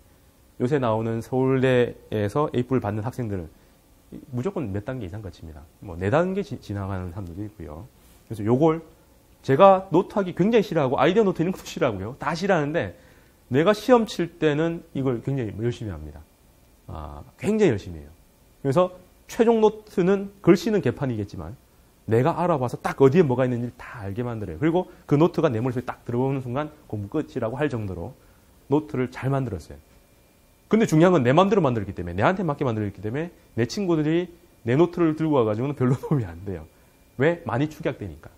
요새 나오는 서울대에서 A뿔 받는 학생들은 무조건 몇 단계 이상 거칩니다. 뭐 4단계 지나가는 사람들도 있고요. 그래서 요걸 제가 노트하기 굉장히 싫어하고 아이디어 노트 있는 것도 싫어하고요. 다 싫어하는데 내가 시험 칠 때는 이걸 굉장히 열심히 합니다. 굉장히 열심히 해요. 그래서 최종 노트는 글씨는 개판이겠지만 내가 알아봐서 딱 어디에 뭐가 있는지 다 알게 만들어요. 그리고 그 노트가 내 머릿속에 딱 들어오는 순간 공부 끝이라고 할 정도로 노트를 잘 만들었어요. 근데 중요한 건 내 마음대로 만들었기 때문에 내한테 맞게 만들었기 때문에 내 친구들이 내 노트를 들고 와가지고는 별로 도움이 안 돼요. 왜? 많이 축약되니까.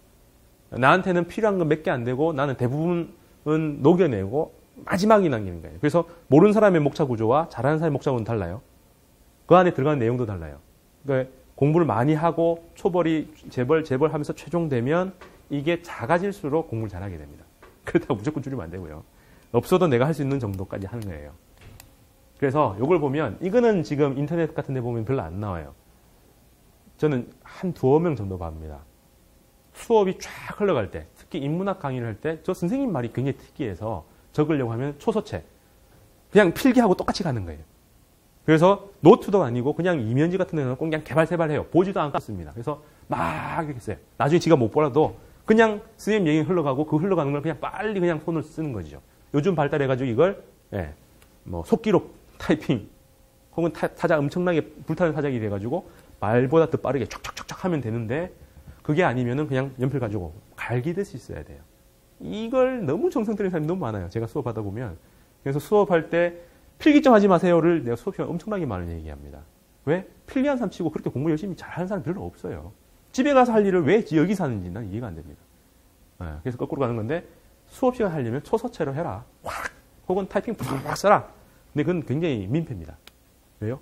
나한테는 필요한 건 몇 개 안 되고 나는 대부분은 녹여내고 마지막이 남기는 거예요. 그래서 모르는 사람의 목차 구조와 잘하는 사람의 목차 구조는 달라요. 그 안에 들어가는 내용도 달라요. 그러니까 공부를 많이 하고 초벌이 재벌 하면서 최종되면 이게 작아질수록 공부를 잘하게 됩니다. 그렇다고 무조건 줄이면 안 되고요. 없어도 내가 할 수 있는 정도까지 하는 거예요. 그래서 이걸 보면 이거는 지금 인터넷 같은 데 보면 별로 안 나와요. 저는 한 2-명 정도 봅니다. 수업이 쫙 흘러갈 때, 특히 인문학 강의를 할 때 저 선생님 말이 굉장히 특이해서 적으려고 하면 초서체. 그냥 필기하고 똑같이 가는 거예요. 그래서 노트도 아니고 그냥 이면지 같은 데는 그냥 개발세발해요. 보지도 않습니다. 그래서 막 이렇게 써요. 나중에 지가 못 보라도 그냥 선생님 얘기 흘러가고 그 흘러가는 걸 그냥 빨리 그냥 손을 쓰는 거죠. 요즘 발달해가지고 이걸 뭐 속기록 타이핑 혹은 타자 엄청나게 불타는 타작이 돼가지고 말보다 더 빠르게 촉촉촉촉 하면 되는데 그게 아니면은 그냥 연필 가지고 갈기듯이 써야 돼요. 이걸 너무 정성 들이는 사람이 너무 많아요. 제가 수업하다 보면. 그래서 수업할 때 필기점 하지 마세요를 내가 수업 시간에 엄청나게 많이 얘기합니다. 왜? 필기한 사람 치고 그렇게 공부 열심히 잘하는 사람 별로 없어요. 집에 가서 할 일을 왜 여기서 하는지 난 이해가 안 됩니다. 그래서 거꾸로 가는 건데 수업 시간 하려면 초서체로 해라. 확! 혹은 타이핑 팍 써라. 근데 그건 굉장히 민폐입니다. 왜요?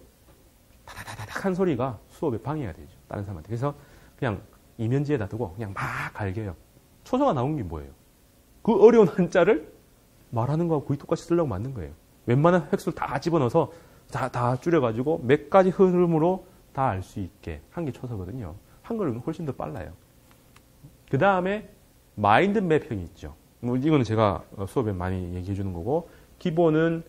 다다다닥 한 소리가 수업에 방해가 되죠. 다른 사람한테. 그래서 그냥 이면지에다 두고 그냥 막 갈겨요. 초서가 나온 게 뭐예요? 그 어려운 한자를 말하는 거하고 거의 똑같이 쓰려고 만든 거예요. 웬만한 획수를 다 집어넣어서 다 줄여가지고 몇 가지 흐름으로 다 알 수 있게 한 게 초서거든요. 한글은 훨씬 더 빨라요. 그 다음에 마인드맵형이 있죠. 이거는 제가 수업에 많이 얘기해 주는 거고, 기본은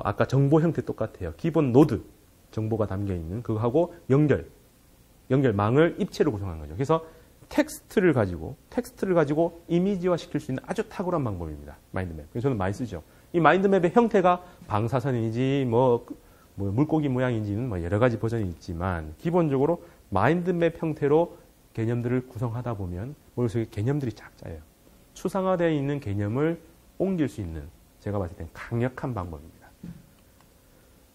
아까 정보 형태 똑같아요. 기본 노드, 정보가 담겨 있는 그거하고 연결망을 입체로 구성한 거죠. 그래서 텍스트를 가지고 이미지화 시킬 수 있는 아주 탁월한 방법입니다. 마인드맵. 그래서 저는 많이 쓰죠. 이 마인드맵의 형태가 방사선인지 뭐 물고기 모양인지는 뭐 여러 가지 버전이 있지만, 기본적으로 마인드맵 형태로 개념들을 구성하다 보면 머릿속에 개념들이 쫙 짜요. 추상화되어 있는 개념을 옮길 수 있는, 제가 봤을 땐 강력한 방법입니다.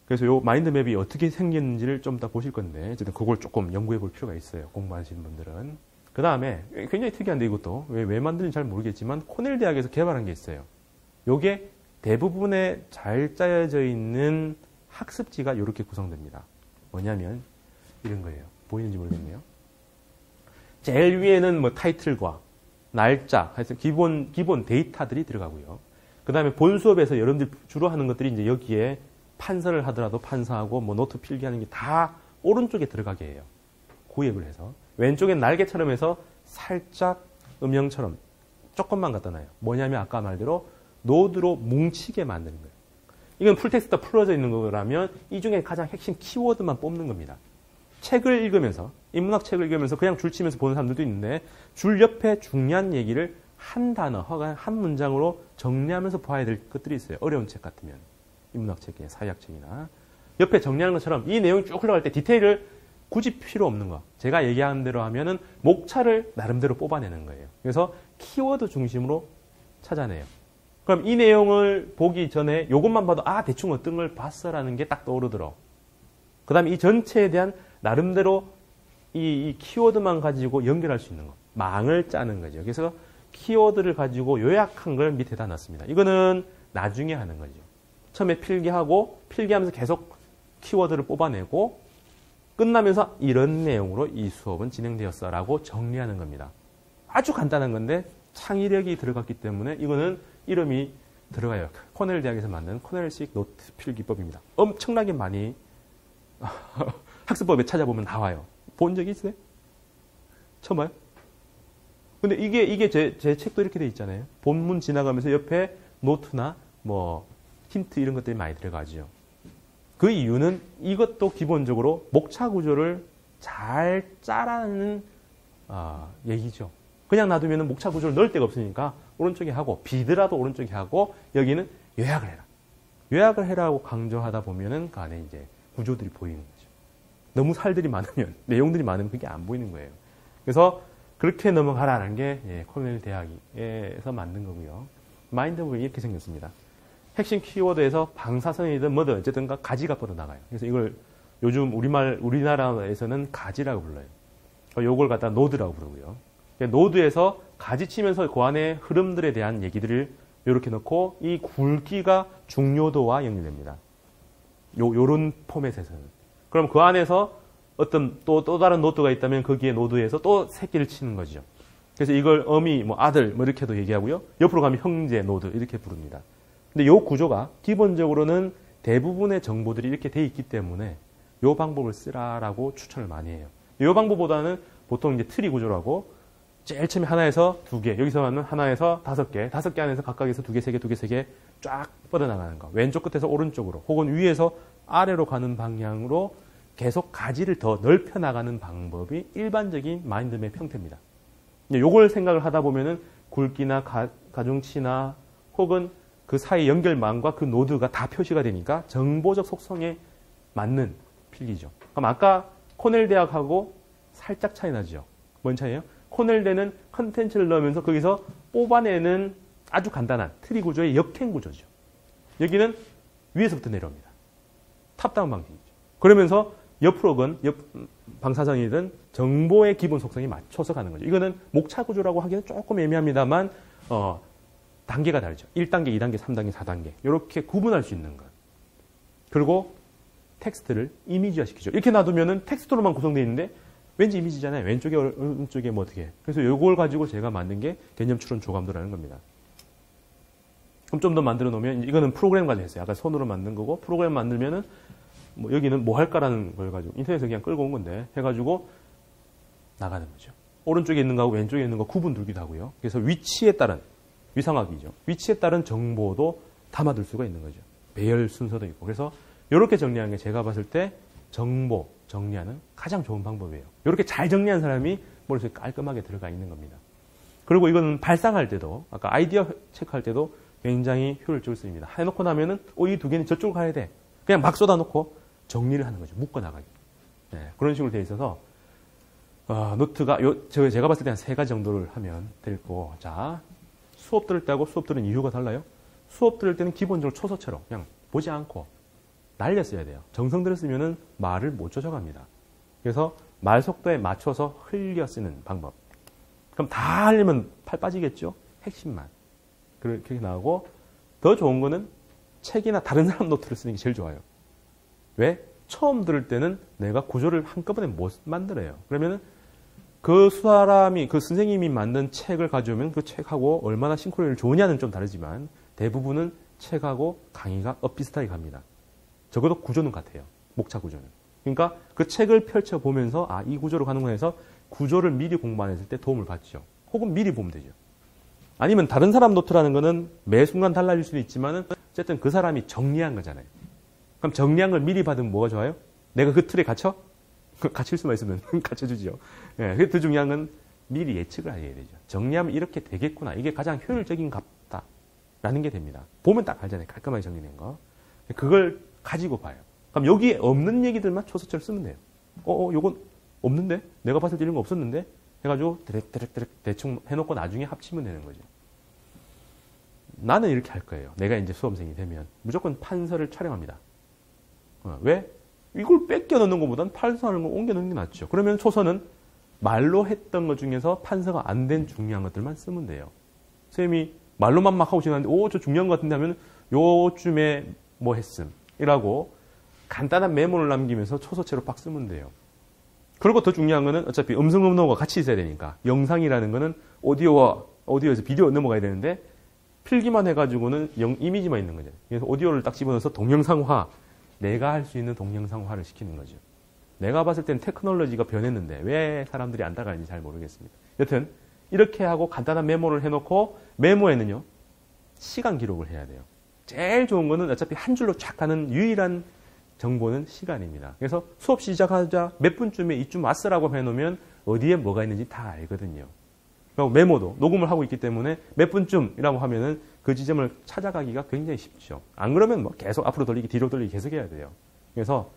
그래서 이 마인드맵이 어떻게 생겼는지를 좀 더 보실 건데, 어쨌든 그걸 조금 연구해 볼 필요가 있어요. 공부하시는 분들은. 그 다음에 굉장히 특이한데, 이것도 왜 만드는지 잘 모르겠지만 코넬 대학에서 개발한 게 있어요. 요게 대부분의 잘 짜여져 있는 학습지가 이렇게 구성됩니다. 뭐냐면 이런 거예요. 보이는지 모르겠네요. 제일 위에는 뭐 타이틀과 날짜, 해서 기본 데이터들이 들어가고요. 그 다음에 본 수업에서 여러분들 주로 하는 것들이 이제 여기에 판서를 하더라도 판서하고 뭐 노트 필기하는 게 다 오른쪽에 들어가게 해요. 구획을 해서. 왼쪽엔 날개처럼 해서 살짝 음영처럼 조금만 갖다 놔요. 뭐냐면 아까 말대로 노드로 뭉치게 만드는 거예요. 이건 풀텍스트가 풀어져 있는 거라면 이 중에 가장 핵심 키워드만 뽑는 겁니다. 책을 읽으면서, 인문학 책을 읽으면서 그냥 줄 치면서 보는 사람들도 있는데, 줄 옆에 중요한 얘기를 한 단어, 혹은 한 문장으로 정리하면서 봐야 될 것들이 있어요. 어려운 책 같으면. 인문학 책이나 사회학 책이나. 옆에 정리하는 것처럼 이 내용이 쭉 흘러갈 때 디테일을 굳이 필요 없는 거. 제가 얘기하는 대로 하면은 목차를 나름대로 뽑아내는 거예요. 그래서 키워드 중심으로 찾아내요. 그럼 이 내용을 보기 전에 이것만 봐도 대충 어떤 걸 봤어라는 게 딱 떠오르더라. 그 다음에 이 전체에 대한 나름대로 이 키워드만 가지고 연결할 수 있는 거. 망을 짜는 거죠. 그래서 키워드를 가지고 요약한 걸 밑에다 놨습니다. 이거는 나중에 하는 거죠. 처음에 필기하면서 계속 키워드를 뽑아내고 끝나면서 이런 내용으로 이 수업은 진행되었어 라고 정리하는 겁니다. 아주 간단한 건데 창의력이 들어갔기 때문에 이거는 이름이 들어가요. 코넬 대학에서 만든 코넬식 노트 필기법입니다. 엄청나게 많이 학습법에 찾아보면 나와요. 본 적이 있어요? 처음 봐요? 근데 이게 제 책도 이렇게 돼 있잖아요. 본문 지나가면서 옆에 노트나 뭐 힌트 이런 것들이 많이 들어가죠. 그 이유는 이것도 기본적으로 목차 구조를 잘 짜라는 얘기죠. 그냥 놔두면 목차 구조를 넣을 데가 없으니까 오른쪽에 하고, 비더라도 오른쪽에 하고, 여기는 요약을 해라. 요약을 해라고 강조하다 보면은 그 안에 이제 구조들이 보이는 거죠. 너무 살들이 많으면, 내용들이 많으면 그게 안 보이는 거예요. 그래서 그렇게 넘어가라는 게 코넬 대학에서 만든 거고요. 마인드맵이 이렇게 생겼습니다. 핵심 키워드에서 방사선이든 뭐든 어쨌든 가지가 뻗어나가요. 그래서 이걸 요즘 우리나라에서는 가지라고 불러요. 요걸 갖다 노드라고 부르고요. 노드에서 가지 치면서 그 안에 흐름들에 대한 얘기들을 이렇게 넣고, 이 굵기가 중요도와 연결됩니다. 요런 포맷에서는. 그럼 그 안에서 어떤 또 다른 노드가 있다면 거기에 노드에서 또 새끼를 치는 거죠. 그래서 이걸 어미, 뭐 아들, 뭐 이렇게도 얘기하고요. 옆으로 가면 형제, 노드 이렇게 부릅니다. 근데 요 구조가 기본적으로는 대부분의 정보들이 이렇게 돼 있기 때문에 요 방법을 쓰라라고 추천을 많이 해요. 요 방법보다는 보통 이제 트리 구조라고 제일 처음에 하나에서 2개, 여기서 하면 하나에서 5개, 5개 안에서 각각에서 2개, 3개, 2개, 3개 쫙 뻗어나가는 거. 왼쪽 끝에서 오른쪽으로 혹은 위에서 아래로 가는 방향으로 계속 가지를 더 넓혀 나가는 방법이 일반적인 마인드맵 형태입니다. 요걸 생각을 하다 보면은 굵기나 가중치나 혹은 그 사이 연결망과 그 노드가 다 표시가 되니까 정보적 속성에 맞는 필기죠. 그럼 아까 코넬 대학하고 살짝 차이 나죠. 뭔 차이예요? 코넬대는 컨텐츠를 넣으면서 거기서 뽑아내는 아주 간단한 트리 구조의 역행 구조죠. 여기는 위에서부터 내려옵니다. 탑다운 방식이죠. 그러면서 옆으로는 방사선이든 정보의 기본 속성에 맞춰서 가는 거죠. 이거는 목차 구조라고 하기는 조금 애매합니다만 단계가 다르죠. 1단계, 2단계, 3단계, 4단계 이렇게 구분할 수 있는 것. 그리고 텍스트를 이미지화 시키죠. 이렇게 놔두면은 텍스트로만 구성되어 있는데 왠지 이미지잖아요. 왼쪽에 오른쪽에 뭐 어떻게. 그래서 이걸 가지고 제가 만든 게 개념 추론 조감도라는 겁니다. 그럼 좀 더 만들어 놓으면 이거는 프로그램 관련 했어요. 아까 손으로 만든 거고 프로그램 만들면은 뭐 여기는 뭐 할까라는 걸 가지고 인터넷에서 그냥 끌고 온 건데 해가지고 나가는 거죠. 오른쪽에 있는 거하고 왼쪽에 있는 거 구분 두기도 하고요. 그래서 위치에 따른 위상학이죠. 위치에 따른 정보도 담아둘 수가 있는 거죠. 배열 순서도 있고. 그래서 이렇게 정리하는 게 제가 봤을 때 정보 정리하는 가장 좋은 방법이에요. 이렇게 잘 정리한 사람이 머릿속에 깔끔하게 들어가 있는 겁니다. 그리고 이거는 발상할 때도 아까 아이디어 체크할 때도 굉장히 효율적으로 쓰입니다. 해놓고 나면은 이 두 개는 저쪽으로 가야 돼. 그냥 막 쏟아놓고 정리를 하는 거죠. 묶어나가기. 네, 그런 식으로 되어 있어서 노트가 제가 봤을 때 한 3가지 정도를 하면 될 거. 자, 수업 들을 때하고 수업 들은 이유가 달라요. 수업 들을 때는 기본적으로 초서체로 그냥 보지 않고 날려 써야 돼요. 정성 들여 쓰면은 말을 못 쫓아갑니다. 그래서 말 속도에 맞춰서 흘려 쓰는 방법. 그럼 다 하려면 팔 빠지겠죠? 핵심만. 그렇게 나오고 더 좋은 거는 책이나 다른 사람 노트를 쓰는 게 제일 좋아요. 왜? 처음 들을 때는 내가 구조를 한꺼번에 못 만들어요. 그러면은 그 사람이, 그 선생님이 만든 책을 가져오면 그 책하고 얼마나 싱크로율이 좋으냐는 좀 다르지만 대부분은 책하고 강의가 비슷하게 갑니다. 적어도 구조는 같아요. 목차 구조는. 그러니까 그 책을 펼쳐보면서 이 구조로 가는구나 해서 구조를 미리 공부 안 했을 때 도움을 받죠. 혹은 미리 보면 되죠. 아니면 다른 사람 노트라는 거는 매 순간 달라질 수도 있지만은 어쨌든 그 사람이 정리한 거잖아요. 그럼 정리한 걸 미리 받으면 뭐가 좋아요? 내가 그 틀에 갇혀? 갇힐 수만 있으면 갇혀주죠. 예, 더 중요한 건 미리 예측을 해야 되죠. 정리하면 이렇게 되겠구나. 이게 가장 효율적인 값다라는 게 됩니다. 보면 딱 알잖아요. 깔끔하게 정리된 거. 그걸 가지고 봐요. 그럼 여기에 없는 얘기들만 초서체로 쓰면 돼요. 요건 없는데? 내가 봤을 때 이런 거 없었는데? 해가지고 드렉 대충 해놓고 나중에 합치면 되는 거죠. 나는 이렇게 할 거예요. 내가 이제 수험생이 되면 무조건 판서를 촬영합니다. 왜? 이걸 뺏겨 넣는 것보단 판서하는 걸 옮겨 넣는 게 낫죠. 그러면 초서는 말로 했던 것 중에서 판서가 안 된 중요한 것들만 쓰면 돼요. 선생님이 말로만 막 하고 지나는데 저 중요한 것 같은데 하면 요쯤에 뭐 했음 이라고 간단한 메모를 남기면서 초서체로 빡 쓰면 돼요. 그리고 더 중요한 거는 어차피 음성 음노가 같이 있어야 되니까 영상이라는 거는 오디오에서 비디오 넘어가야 되는데 필기만 해가지고는 이미지만 있는 거죠. 그래서 오디오를 딱 집어넣어서 동영상화, 내가 할 수 있는 동영상화를 시키는 거죠. 내가 봤을 때는 테크놀로지가 변했는데 왜 사람들이 안 따라가는지 잘 모르겠습니다. 여튼 이렇게 하고 간단한 메모를 해놓고 메모에는요 시간 기록을 해야 돼요. 제일 좋은 거는 어차피 한 줄로 쫙 가는 유일한 정보는 시간입니다. 그래서 수업 시작하자 몇 분쯤에 이쯤 왔으라고 해놓으면 어디에 뭐가 있는지 다 알거든요. 그리고 메모도 녹음을 하고 있기 때문에 몇 분쯤이라고 하면은 그 지점을 찾아가기가 굉장히 쉽죠. 안 그러면 뭐 계속 앞으로 돌리기 뒤로 돌리기 계속 해야 돼요. 그래서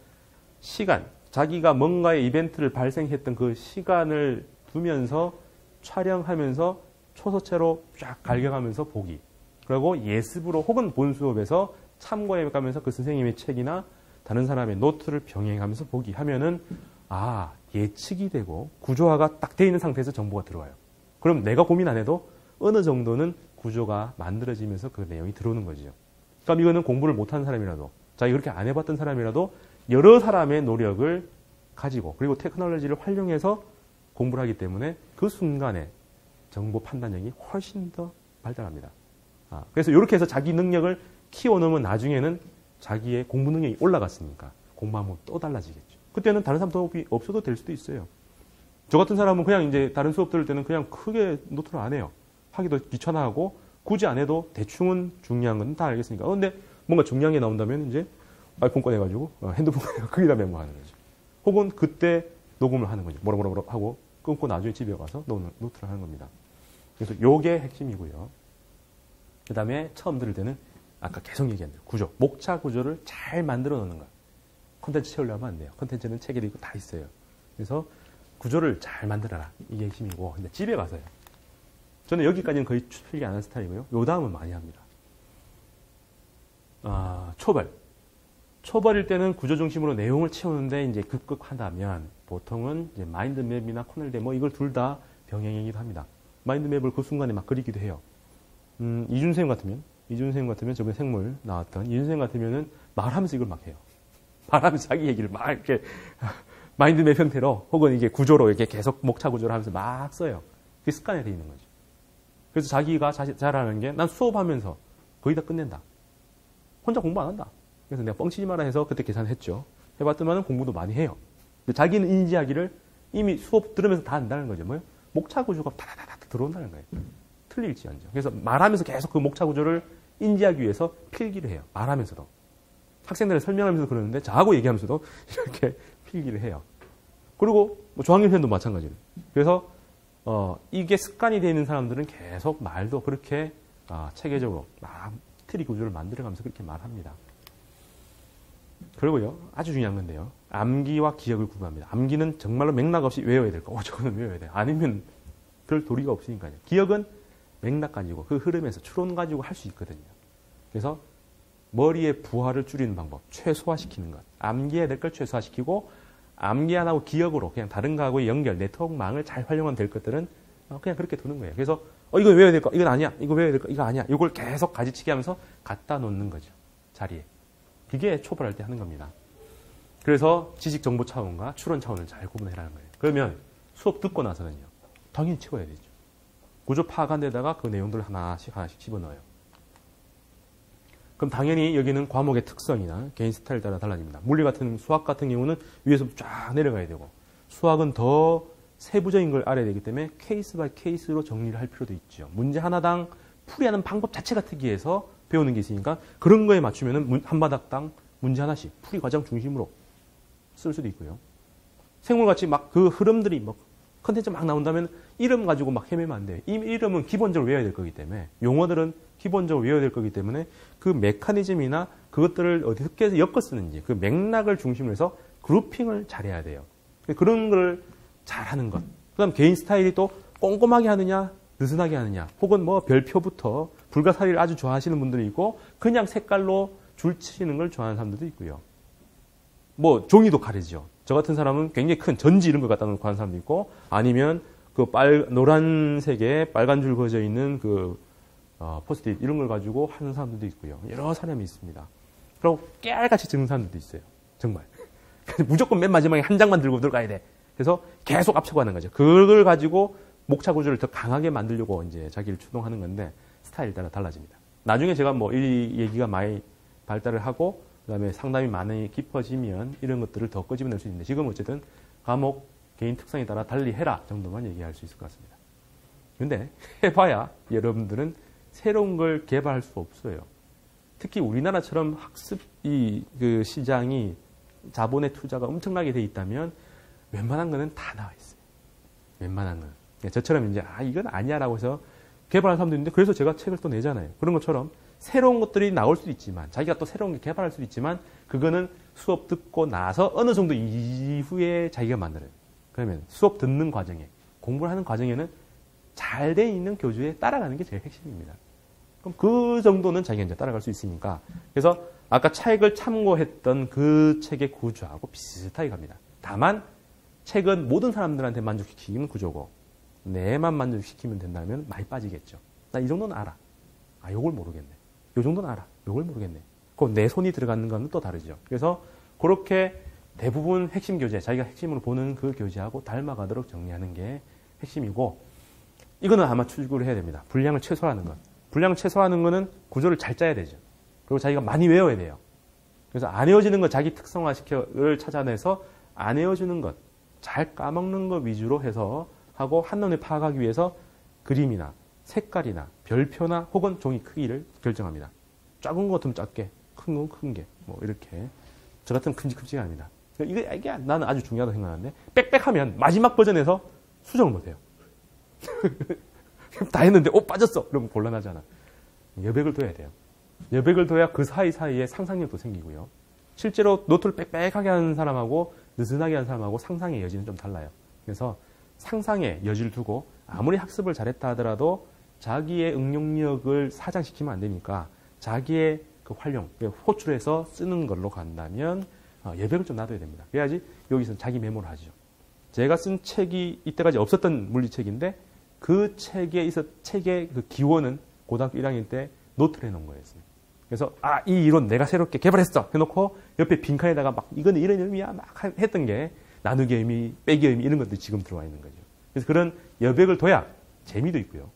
시간, 자기가 뭔가의 이벤트를 발생했던 그 시간을 두면서 촬영하면서 초서체로 쫙 갈겨가면서 보기. 그리고 예습으로 혹은 본 수업에서 참고해가면서 그 선생님의 책이나 다른 사람의 노트를 병행하면서 보기 하면은 예측이 되고 구조화가 딱 돼 있는 상태에서 정보가 들어와요. 그럼 내가 고민 안 해도 어느 정도는 구조가 만들어지면서 그 내용이 들어오는 거죠. 그럼 이거는 공부를 못하는 사람이라도 자기 그렇게 안 해봤던 사람이라도 여러 사람의 노력을 가지고 그리고 테크놀로지를 활용해서 공부를 하기 때문에 그 순간에 정보 판단력이 훨씬 더 발달합니다. 그래서 이렇게 해서 자기 능력을 키워놓으면 나중에는 자기의 공부 능력이 올라갔으니까 공부하면 또 달라지겠죠. 그때는 다른 사람 도움이 없어도 될 수도 있어요. 저 같은 사람은 그냥 이제 다른 수업 들을 때는 그냥 크게 노트를 안 해요. 하기도 귀찮아하고 굳이 안 해도 대충은 중요한 건 다 알겠으니까. 근데 뭔가 중요한 게 나온다면 이제 아이폰 꺼내가지고 핸드폰 꺼내가지고 거기다 메모하는 거죠. 혹은 그때 녹음을 하는 거죠. 뭐라 하고 끊고 나중에 집에 가서 노트를 하는 겁니다. 그래서 요게 핵심이고요. 그 다음에 처음 들을 때는 아까 계속 얘기한 대로 구조, 목차 구조를 잘 만들어 놓는 거. 콘텐츠 채우려면 안 돼요. 콘텐츠는 책에도 있고 다 있어요. 그래서 구조를 잘 만들어라. 이게 핵심이고. 근데 집에 가서요. 저는 여기까지는 거의 필기 안 하는 스타일이고요. 요 다음은 많이 합니다. 초벌. 초벌일 때는 구조 중심으로 내용을 채우는데 이제 급급하다면 보통은 이제 마인드맵이나 코넬대 뭐 이걸 둘 다 병행이기도 합니다. 마인드맵을 그 순간에 막 그리기도 해요. 이준쌤 같으면 저번에 생물 나왔던 이준쌤 같으면은 말하면서 이걸 막 해요. 말하면서 자기 얘기를 막 이렇게 마인드맵 형태로 혹은 이게 구조로 이렇게 계속 목차 구조를 하면서 막 써요. 그게 습관이 돼 있는 거죠. 그래서 자기가 잘하는 게 난 수업하면서 거의 다 끝낸다. 혼자 공부 안 한다. 그래서 내가 뻥치지 마라 해서 그때 계산했죠. 해봤더니 공부도 많이 해요. 자기는 인지하기를 이미 수업 들으면서 다 안다는 거죠. 뭐요? 목차 구조가 다다다다 들어온다는 거예요. 틀릴지언정. 그래서 말하면서 계속 그 목차 구조를 인지하기 위해서 필기를 해요. 말하면서도. 학생들을 설명하면서 그러는데 저하고 얘기하면서도 이렇게 필기를 해요. 그리고 뭐 조학년 회원도 마찬가지로. 그래서 이게 습관이 되어 있는 사람들은 계속 말도 그렇게 체계적으로 막 틀이 구조를 만들어가면서 그렇게 말합니다. 그리고요, 아주 중요한 건데요. 암기와 기억을 구분합니다. 암기는 정말로 맥락 없이 외워야 될 거. 저거는 외워야 돼. 아니면 별 도리가 없으니까요. 기억은 맥락 가지고 그 흐름에서 추론 가지고 할 수 있거든요. 그래서 머리의 부하를 줄이는 방법, 최소화시키는 것. 암기해야 될 걸 최소화시키고 암기 안 하고 기억으로 그냥 다른 거하고의 연결, 네트워크망을 잘 활용하면 될 것들은 그냥 그렇게 두는 거예요. 그래서 이거 외워야 될 거, 이건 아니야. 이거 외워야 될 거, 이거 아니야. 이걸 계속 가지치기 하면서 갖다 놓는 거죠. 자리에. 그게 초벌할 때 하는 겁니다. 그래서 지식 정보 차원과 추론 차원을 잘 구분해라는 거예요. 그러면 수업 듣고 나서는요. 당연히 채워야 되죠. 구조 파악한 데다가 그 내용들을 하나씩 집어넣어요. 그럼 당연히 여기는 과목의 특성이나 개인 스타일에 따라 달라집니다. 물리 같은 수학 같은 경우는 위에서 쫙 내려가야 되고 수학은 더 세부적인 걸 알아야 되기 때문에 케이스 바이 케이스로 정리를 할 필요도 있죠. 문제 하나당 풀이하는 방법 자체가 특이해서 배우는 게 있으니까 그런 거에 맞추면은 한 바닥당 문제 하나씩 풀이 과정 중심으로 쓸 수도 있고요. 생물같이 막 그 흐름들이 막 컨텐츠 막 나온다면 이름 가지고 막 헤매면 안 돼요. 이 이름은 기본적으로 외워야 될 거기 때문에 용어들은 기본적으로 외워야 될 거기 때문에 그 메커니즘이나 그것들을 어떻게 엮어 쓰는지 그 맥락을 중심으로 해서 그루핑을 잘해야 돼요. 그런 걸 잘하는 것. 그다음 개인 스타일이 또 꼼꼼하게 하느냐 느슨하게 하느냐 혹은 뭐 별표부터 불가사리를 아주 좋아하시는 분들이 있고 그냥 색깔로 줄 치는 걸 좋아하는 사람들도 있고요. 뭐 종이도 가리죠. 저 같은 사람은 굉장히 큰 전지 이런 걸 갖다 놓고 하는 사람도 있고 아니면 그 노란색에 빨간 줄 그어져 있는 그 포스트잇 이런 걸 가지고 하는 사람들도 있고요. 여러 사람이 있습니다. 그리고 깨알같이 적는 사람들도 있어요. 정말. 무조건 맨 마지막에 한 장만 들고 들어가야 돼. 그래서 계속 앞서가는 거죠. 그걸 가지고 목차 구조를 더 강하게 만들려고 이제 자기를 추동하는 건데 스타일에 따라 달라집니다. 나중에 제가 뭐 이 얘기가 많이 발달을 하고 그다음에 상담이 많이 깊어지면 이런 것들을 더 끄집어낼 수 있는데 지금 어쨌든 과목 개인 특성에 따라 달리 해라 정도만 얘기할 수 있을 것 같습니다. 근데 해봐야 여러분들은 새로운 걸 개발할 수 없어요. 특히 우리나라처럼 학습 그 시장이 자본의 투자가 엄청나게 돼 있다면 웬만한 거는 다 나와 있어요. 웬만한 건. 저처럼 이제 이건 아니야라고 해서 개발한 사람도 있는데 그래서 제가 책을 또 내잖아요. 그런 것처럼 새로운 것들이 나올 수도 있지만 자기가 또 새로운 게 개발할 수도 있지만 그거는 수업 듣고 나서 어느 정도 이후에 자기가 만들어요. 그러면 수업 듣는 과정에 공부를 하는 과정에는 잘 돼 있는 교주에 따라가는 게 제일 핵심입니다. 그럼 그 정도는 자기가 이제 따라갈 수 있으니까 그래서 아까 책을 참고했던 그 책의 구조하고 비슷하게 갑니다. 다만 책은 모든 사람들한테 만족시키는 구조고 내만 만족시키면 된다면 많이 빠지겠죠. 나 이 정도는 알아. 요걸 모르겠네. 요 정도는 알아. 요걸 모르겠네. 그럼 내 손이 들어가는 건 또 다르죠. 그래서 그렇게 대부분 핵심 교재, 자기가 핵심으로 보는 그 교재하고 닮아가도록 정리하는 게 핵심이고 이거는 아마 출구를 해야 됩니다. 분량을 최소화하는 것. 분량을 최소화하는 거는 구조를 잘 짜야 되죠. 그리고 자기가 많이 외워야 돼요. 그래서 안 외워지는 것, 자기 특성화를 찾아내서 안 외워주는 것, 잘 까먹는 것 위주로 해서 하고 한눈에 파악하기 위해서 그림이나 색깔이나 별표나 혹은 종이 크기를 결정합니다. 작은 것 같으면 작게, 큰 건 큰 게, 뭐 이렇게. 저 같으면 큼직큼직이 아닙니다. 이게 나는 아주 중요하다고 생각하는데 빽빽하면 마지막 버전에서 수정을 못해요. 다 했는데 빠졌어. 그러면 곤란하잖아. 여백을 둬야 돼요. 여백을 둬야 그 사이사이에 상상력도 생기고요. 실제로 노트를 빽빽하게 하는 사람하고 느슨하게 하는 사람하고 상상의 여지는 좀 달라요. 그래서 상상의 여지를 두고 아무리 학습을 잘했다 하더라도 자기의 응용력을 사장시키면 안 되니까 자기의 그 활용, 호출해서 쓰는 걸로 간다면 여백을 좀 놔둬야 됩니다. 그래야지 여기서 자기 메모를 하죠. 제가 쓴 책이 이때까지 없었던 물리책인데 그 책의 그 기원은 고등학교 1학년 때 노트를 해놓은 거였어요. 그래서 이 이론 내가 새롭게 개발했어 해놓고 옆에 빈칸에다가 막 이건 이런 의미야 막 했던 게 나누기의 의미, 빼기의 의미 이런 것들이 지금 들어와 있는 거죠. 그래서 그런 여백을 둬야 재미도 있고요.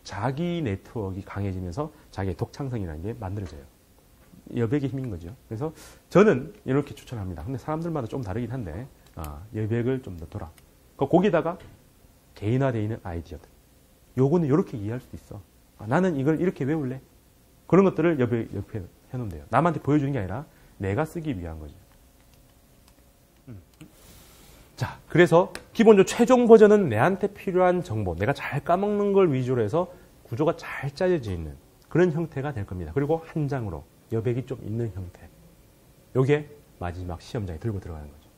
자기 네트워크가 강해지면서 자기의 독창성이라는 게 만들어져요. 여백의 힘인 거죠. 그래서 저는 이렇게 추천합니다. 근데 사람들마다 좀 다르긴 한데 여백을 좀 넣더라. 거기다가 개인화되어 있는 아이디어들. 요거는 이렇게 이해할 수도 있어. 나는 이걸 이렇게 외울래. 그런 것들을 옆에 해놓으면 돼요. 남한테 보여주는 게 아니라 내가 쓰기 위한 거죠. 자, 그래서 기본적으로 최종 버전은 내한테 필요한 정보, 내가 잘 까먹는 걸 위주로 해서 구조가 잘 짜여져 있는 그런 형태가 될 겁니다. 그리고 한 장으로 여백이 좀 있는 형태. 요게 마지막 시험장에 들고 들어가는 거죠.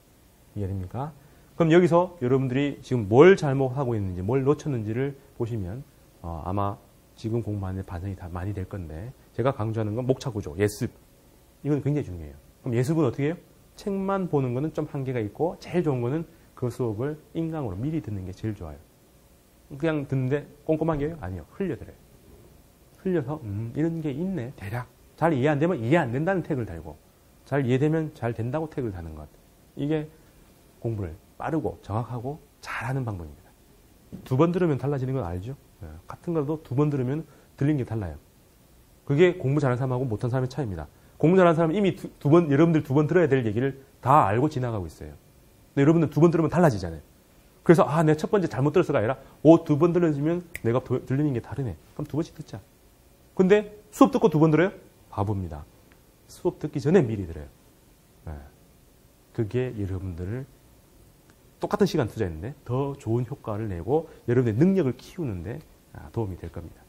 이해됩니까? 그럼 여기서 여러분들이 지금 뭘 잘못하고 있는지, 뭘 놓쳤는지를 보시면 아마 지금 공부하는 반성이 다 많이 될 건데 제가 강조하는 건 목차 구조, 예습. 이건 굉장히 중요해요. 그럼 예습은 어떻게 해요? 책만 보는 거는 좀 한계가 있고 제일 좋은 거는 그 수업을 인강으로 미리 듣는 게 제일 좋아요. 그냥 듣는데 꼼꼼하게요? 아니요. 흘려들어요. 흘려서 이런 게 있네. 대략. 잘 이해 안 되면 이해 안 된다는 태그를 달고 잘 이해되면 잘 된다고 태그를 다는 것. 이게 공부를 빠르고 정확하고 잘하는 방법입니다. 2번 들으면 달라지는 건 알죠? 같은 거라도 2번 들으면 들리는 게 달라요. 그게 공부 잘하는 사람하고 못하는 사람의 차이입니다. 공부 잘하는 사람은 이미 여러분들 2번 들어야 될 얘기를 다 알고 지나가고 있어요. 근데 여러분들 2번 들으면 달라지잖아요. 그래서 내가 첫 번째 잘못 들었어가 아니라 2번 들으면 내가 들리는 게 다르네. 그럼 2번씩 듣자. 근데 수업 듣고 2번 들어요? 바보입니다. 수업 듣기 전에 미리 들어요. 그게 여러분들을 똑같은 시간 투자했는데 더 좋은 효과를 내고 여러분의 능력을 키우는데 도움이 될 겁니다.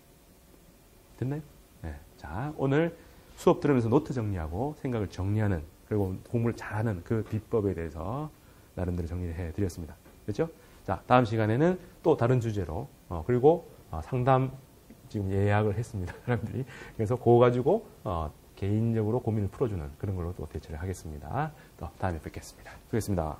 됐나요? 네. 자, 오늘 수업 들으면서 노트 정리하고 생각을 정리하는 그리고 공부를 잘하는 그 비법에 대해서 나름대로 정리를 해드렸습니다. 그렇죠? 자, 다음 시간에는 또 다른 주제로 그리고 상담 지금 예약을 했습니다. 사람들이. 그래서 그거 가지고 개인적으로 고민을 풀어주는 그런 걸로 또 대처를 하겠습니다. 또 다음에 뵙겠습니다. 수고했습니다.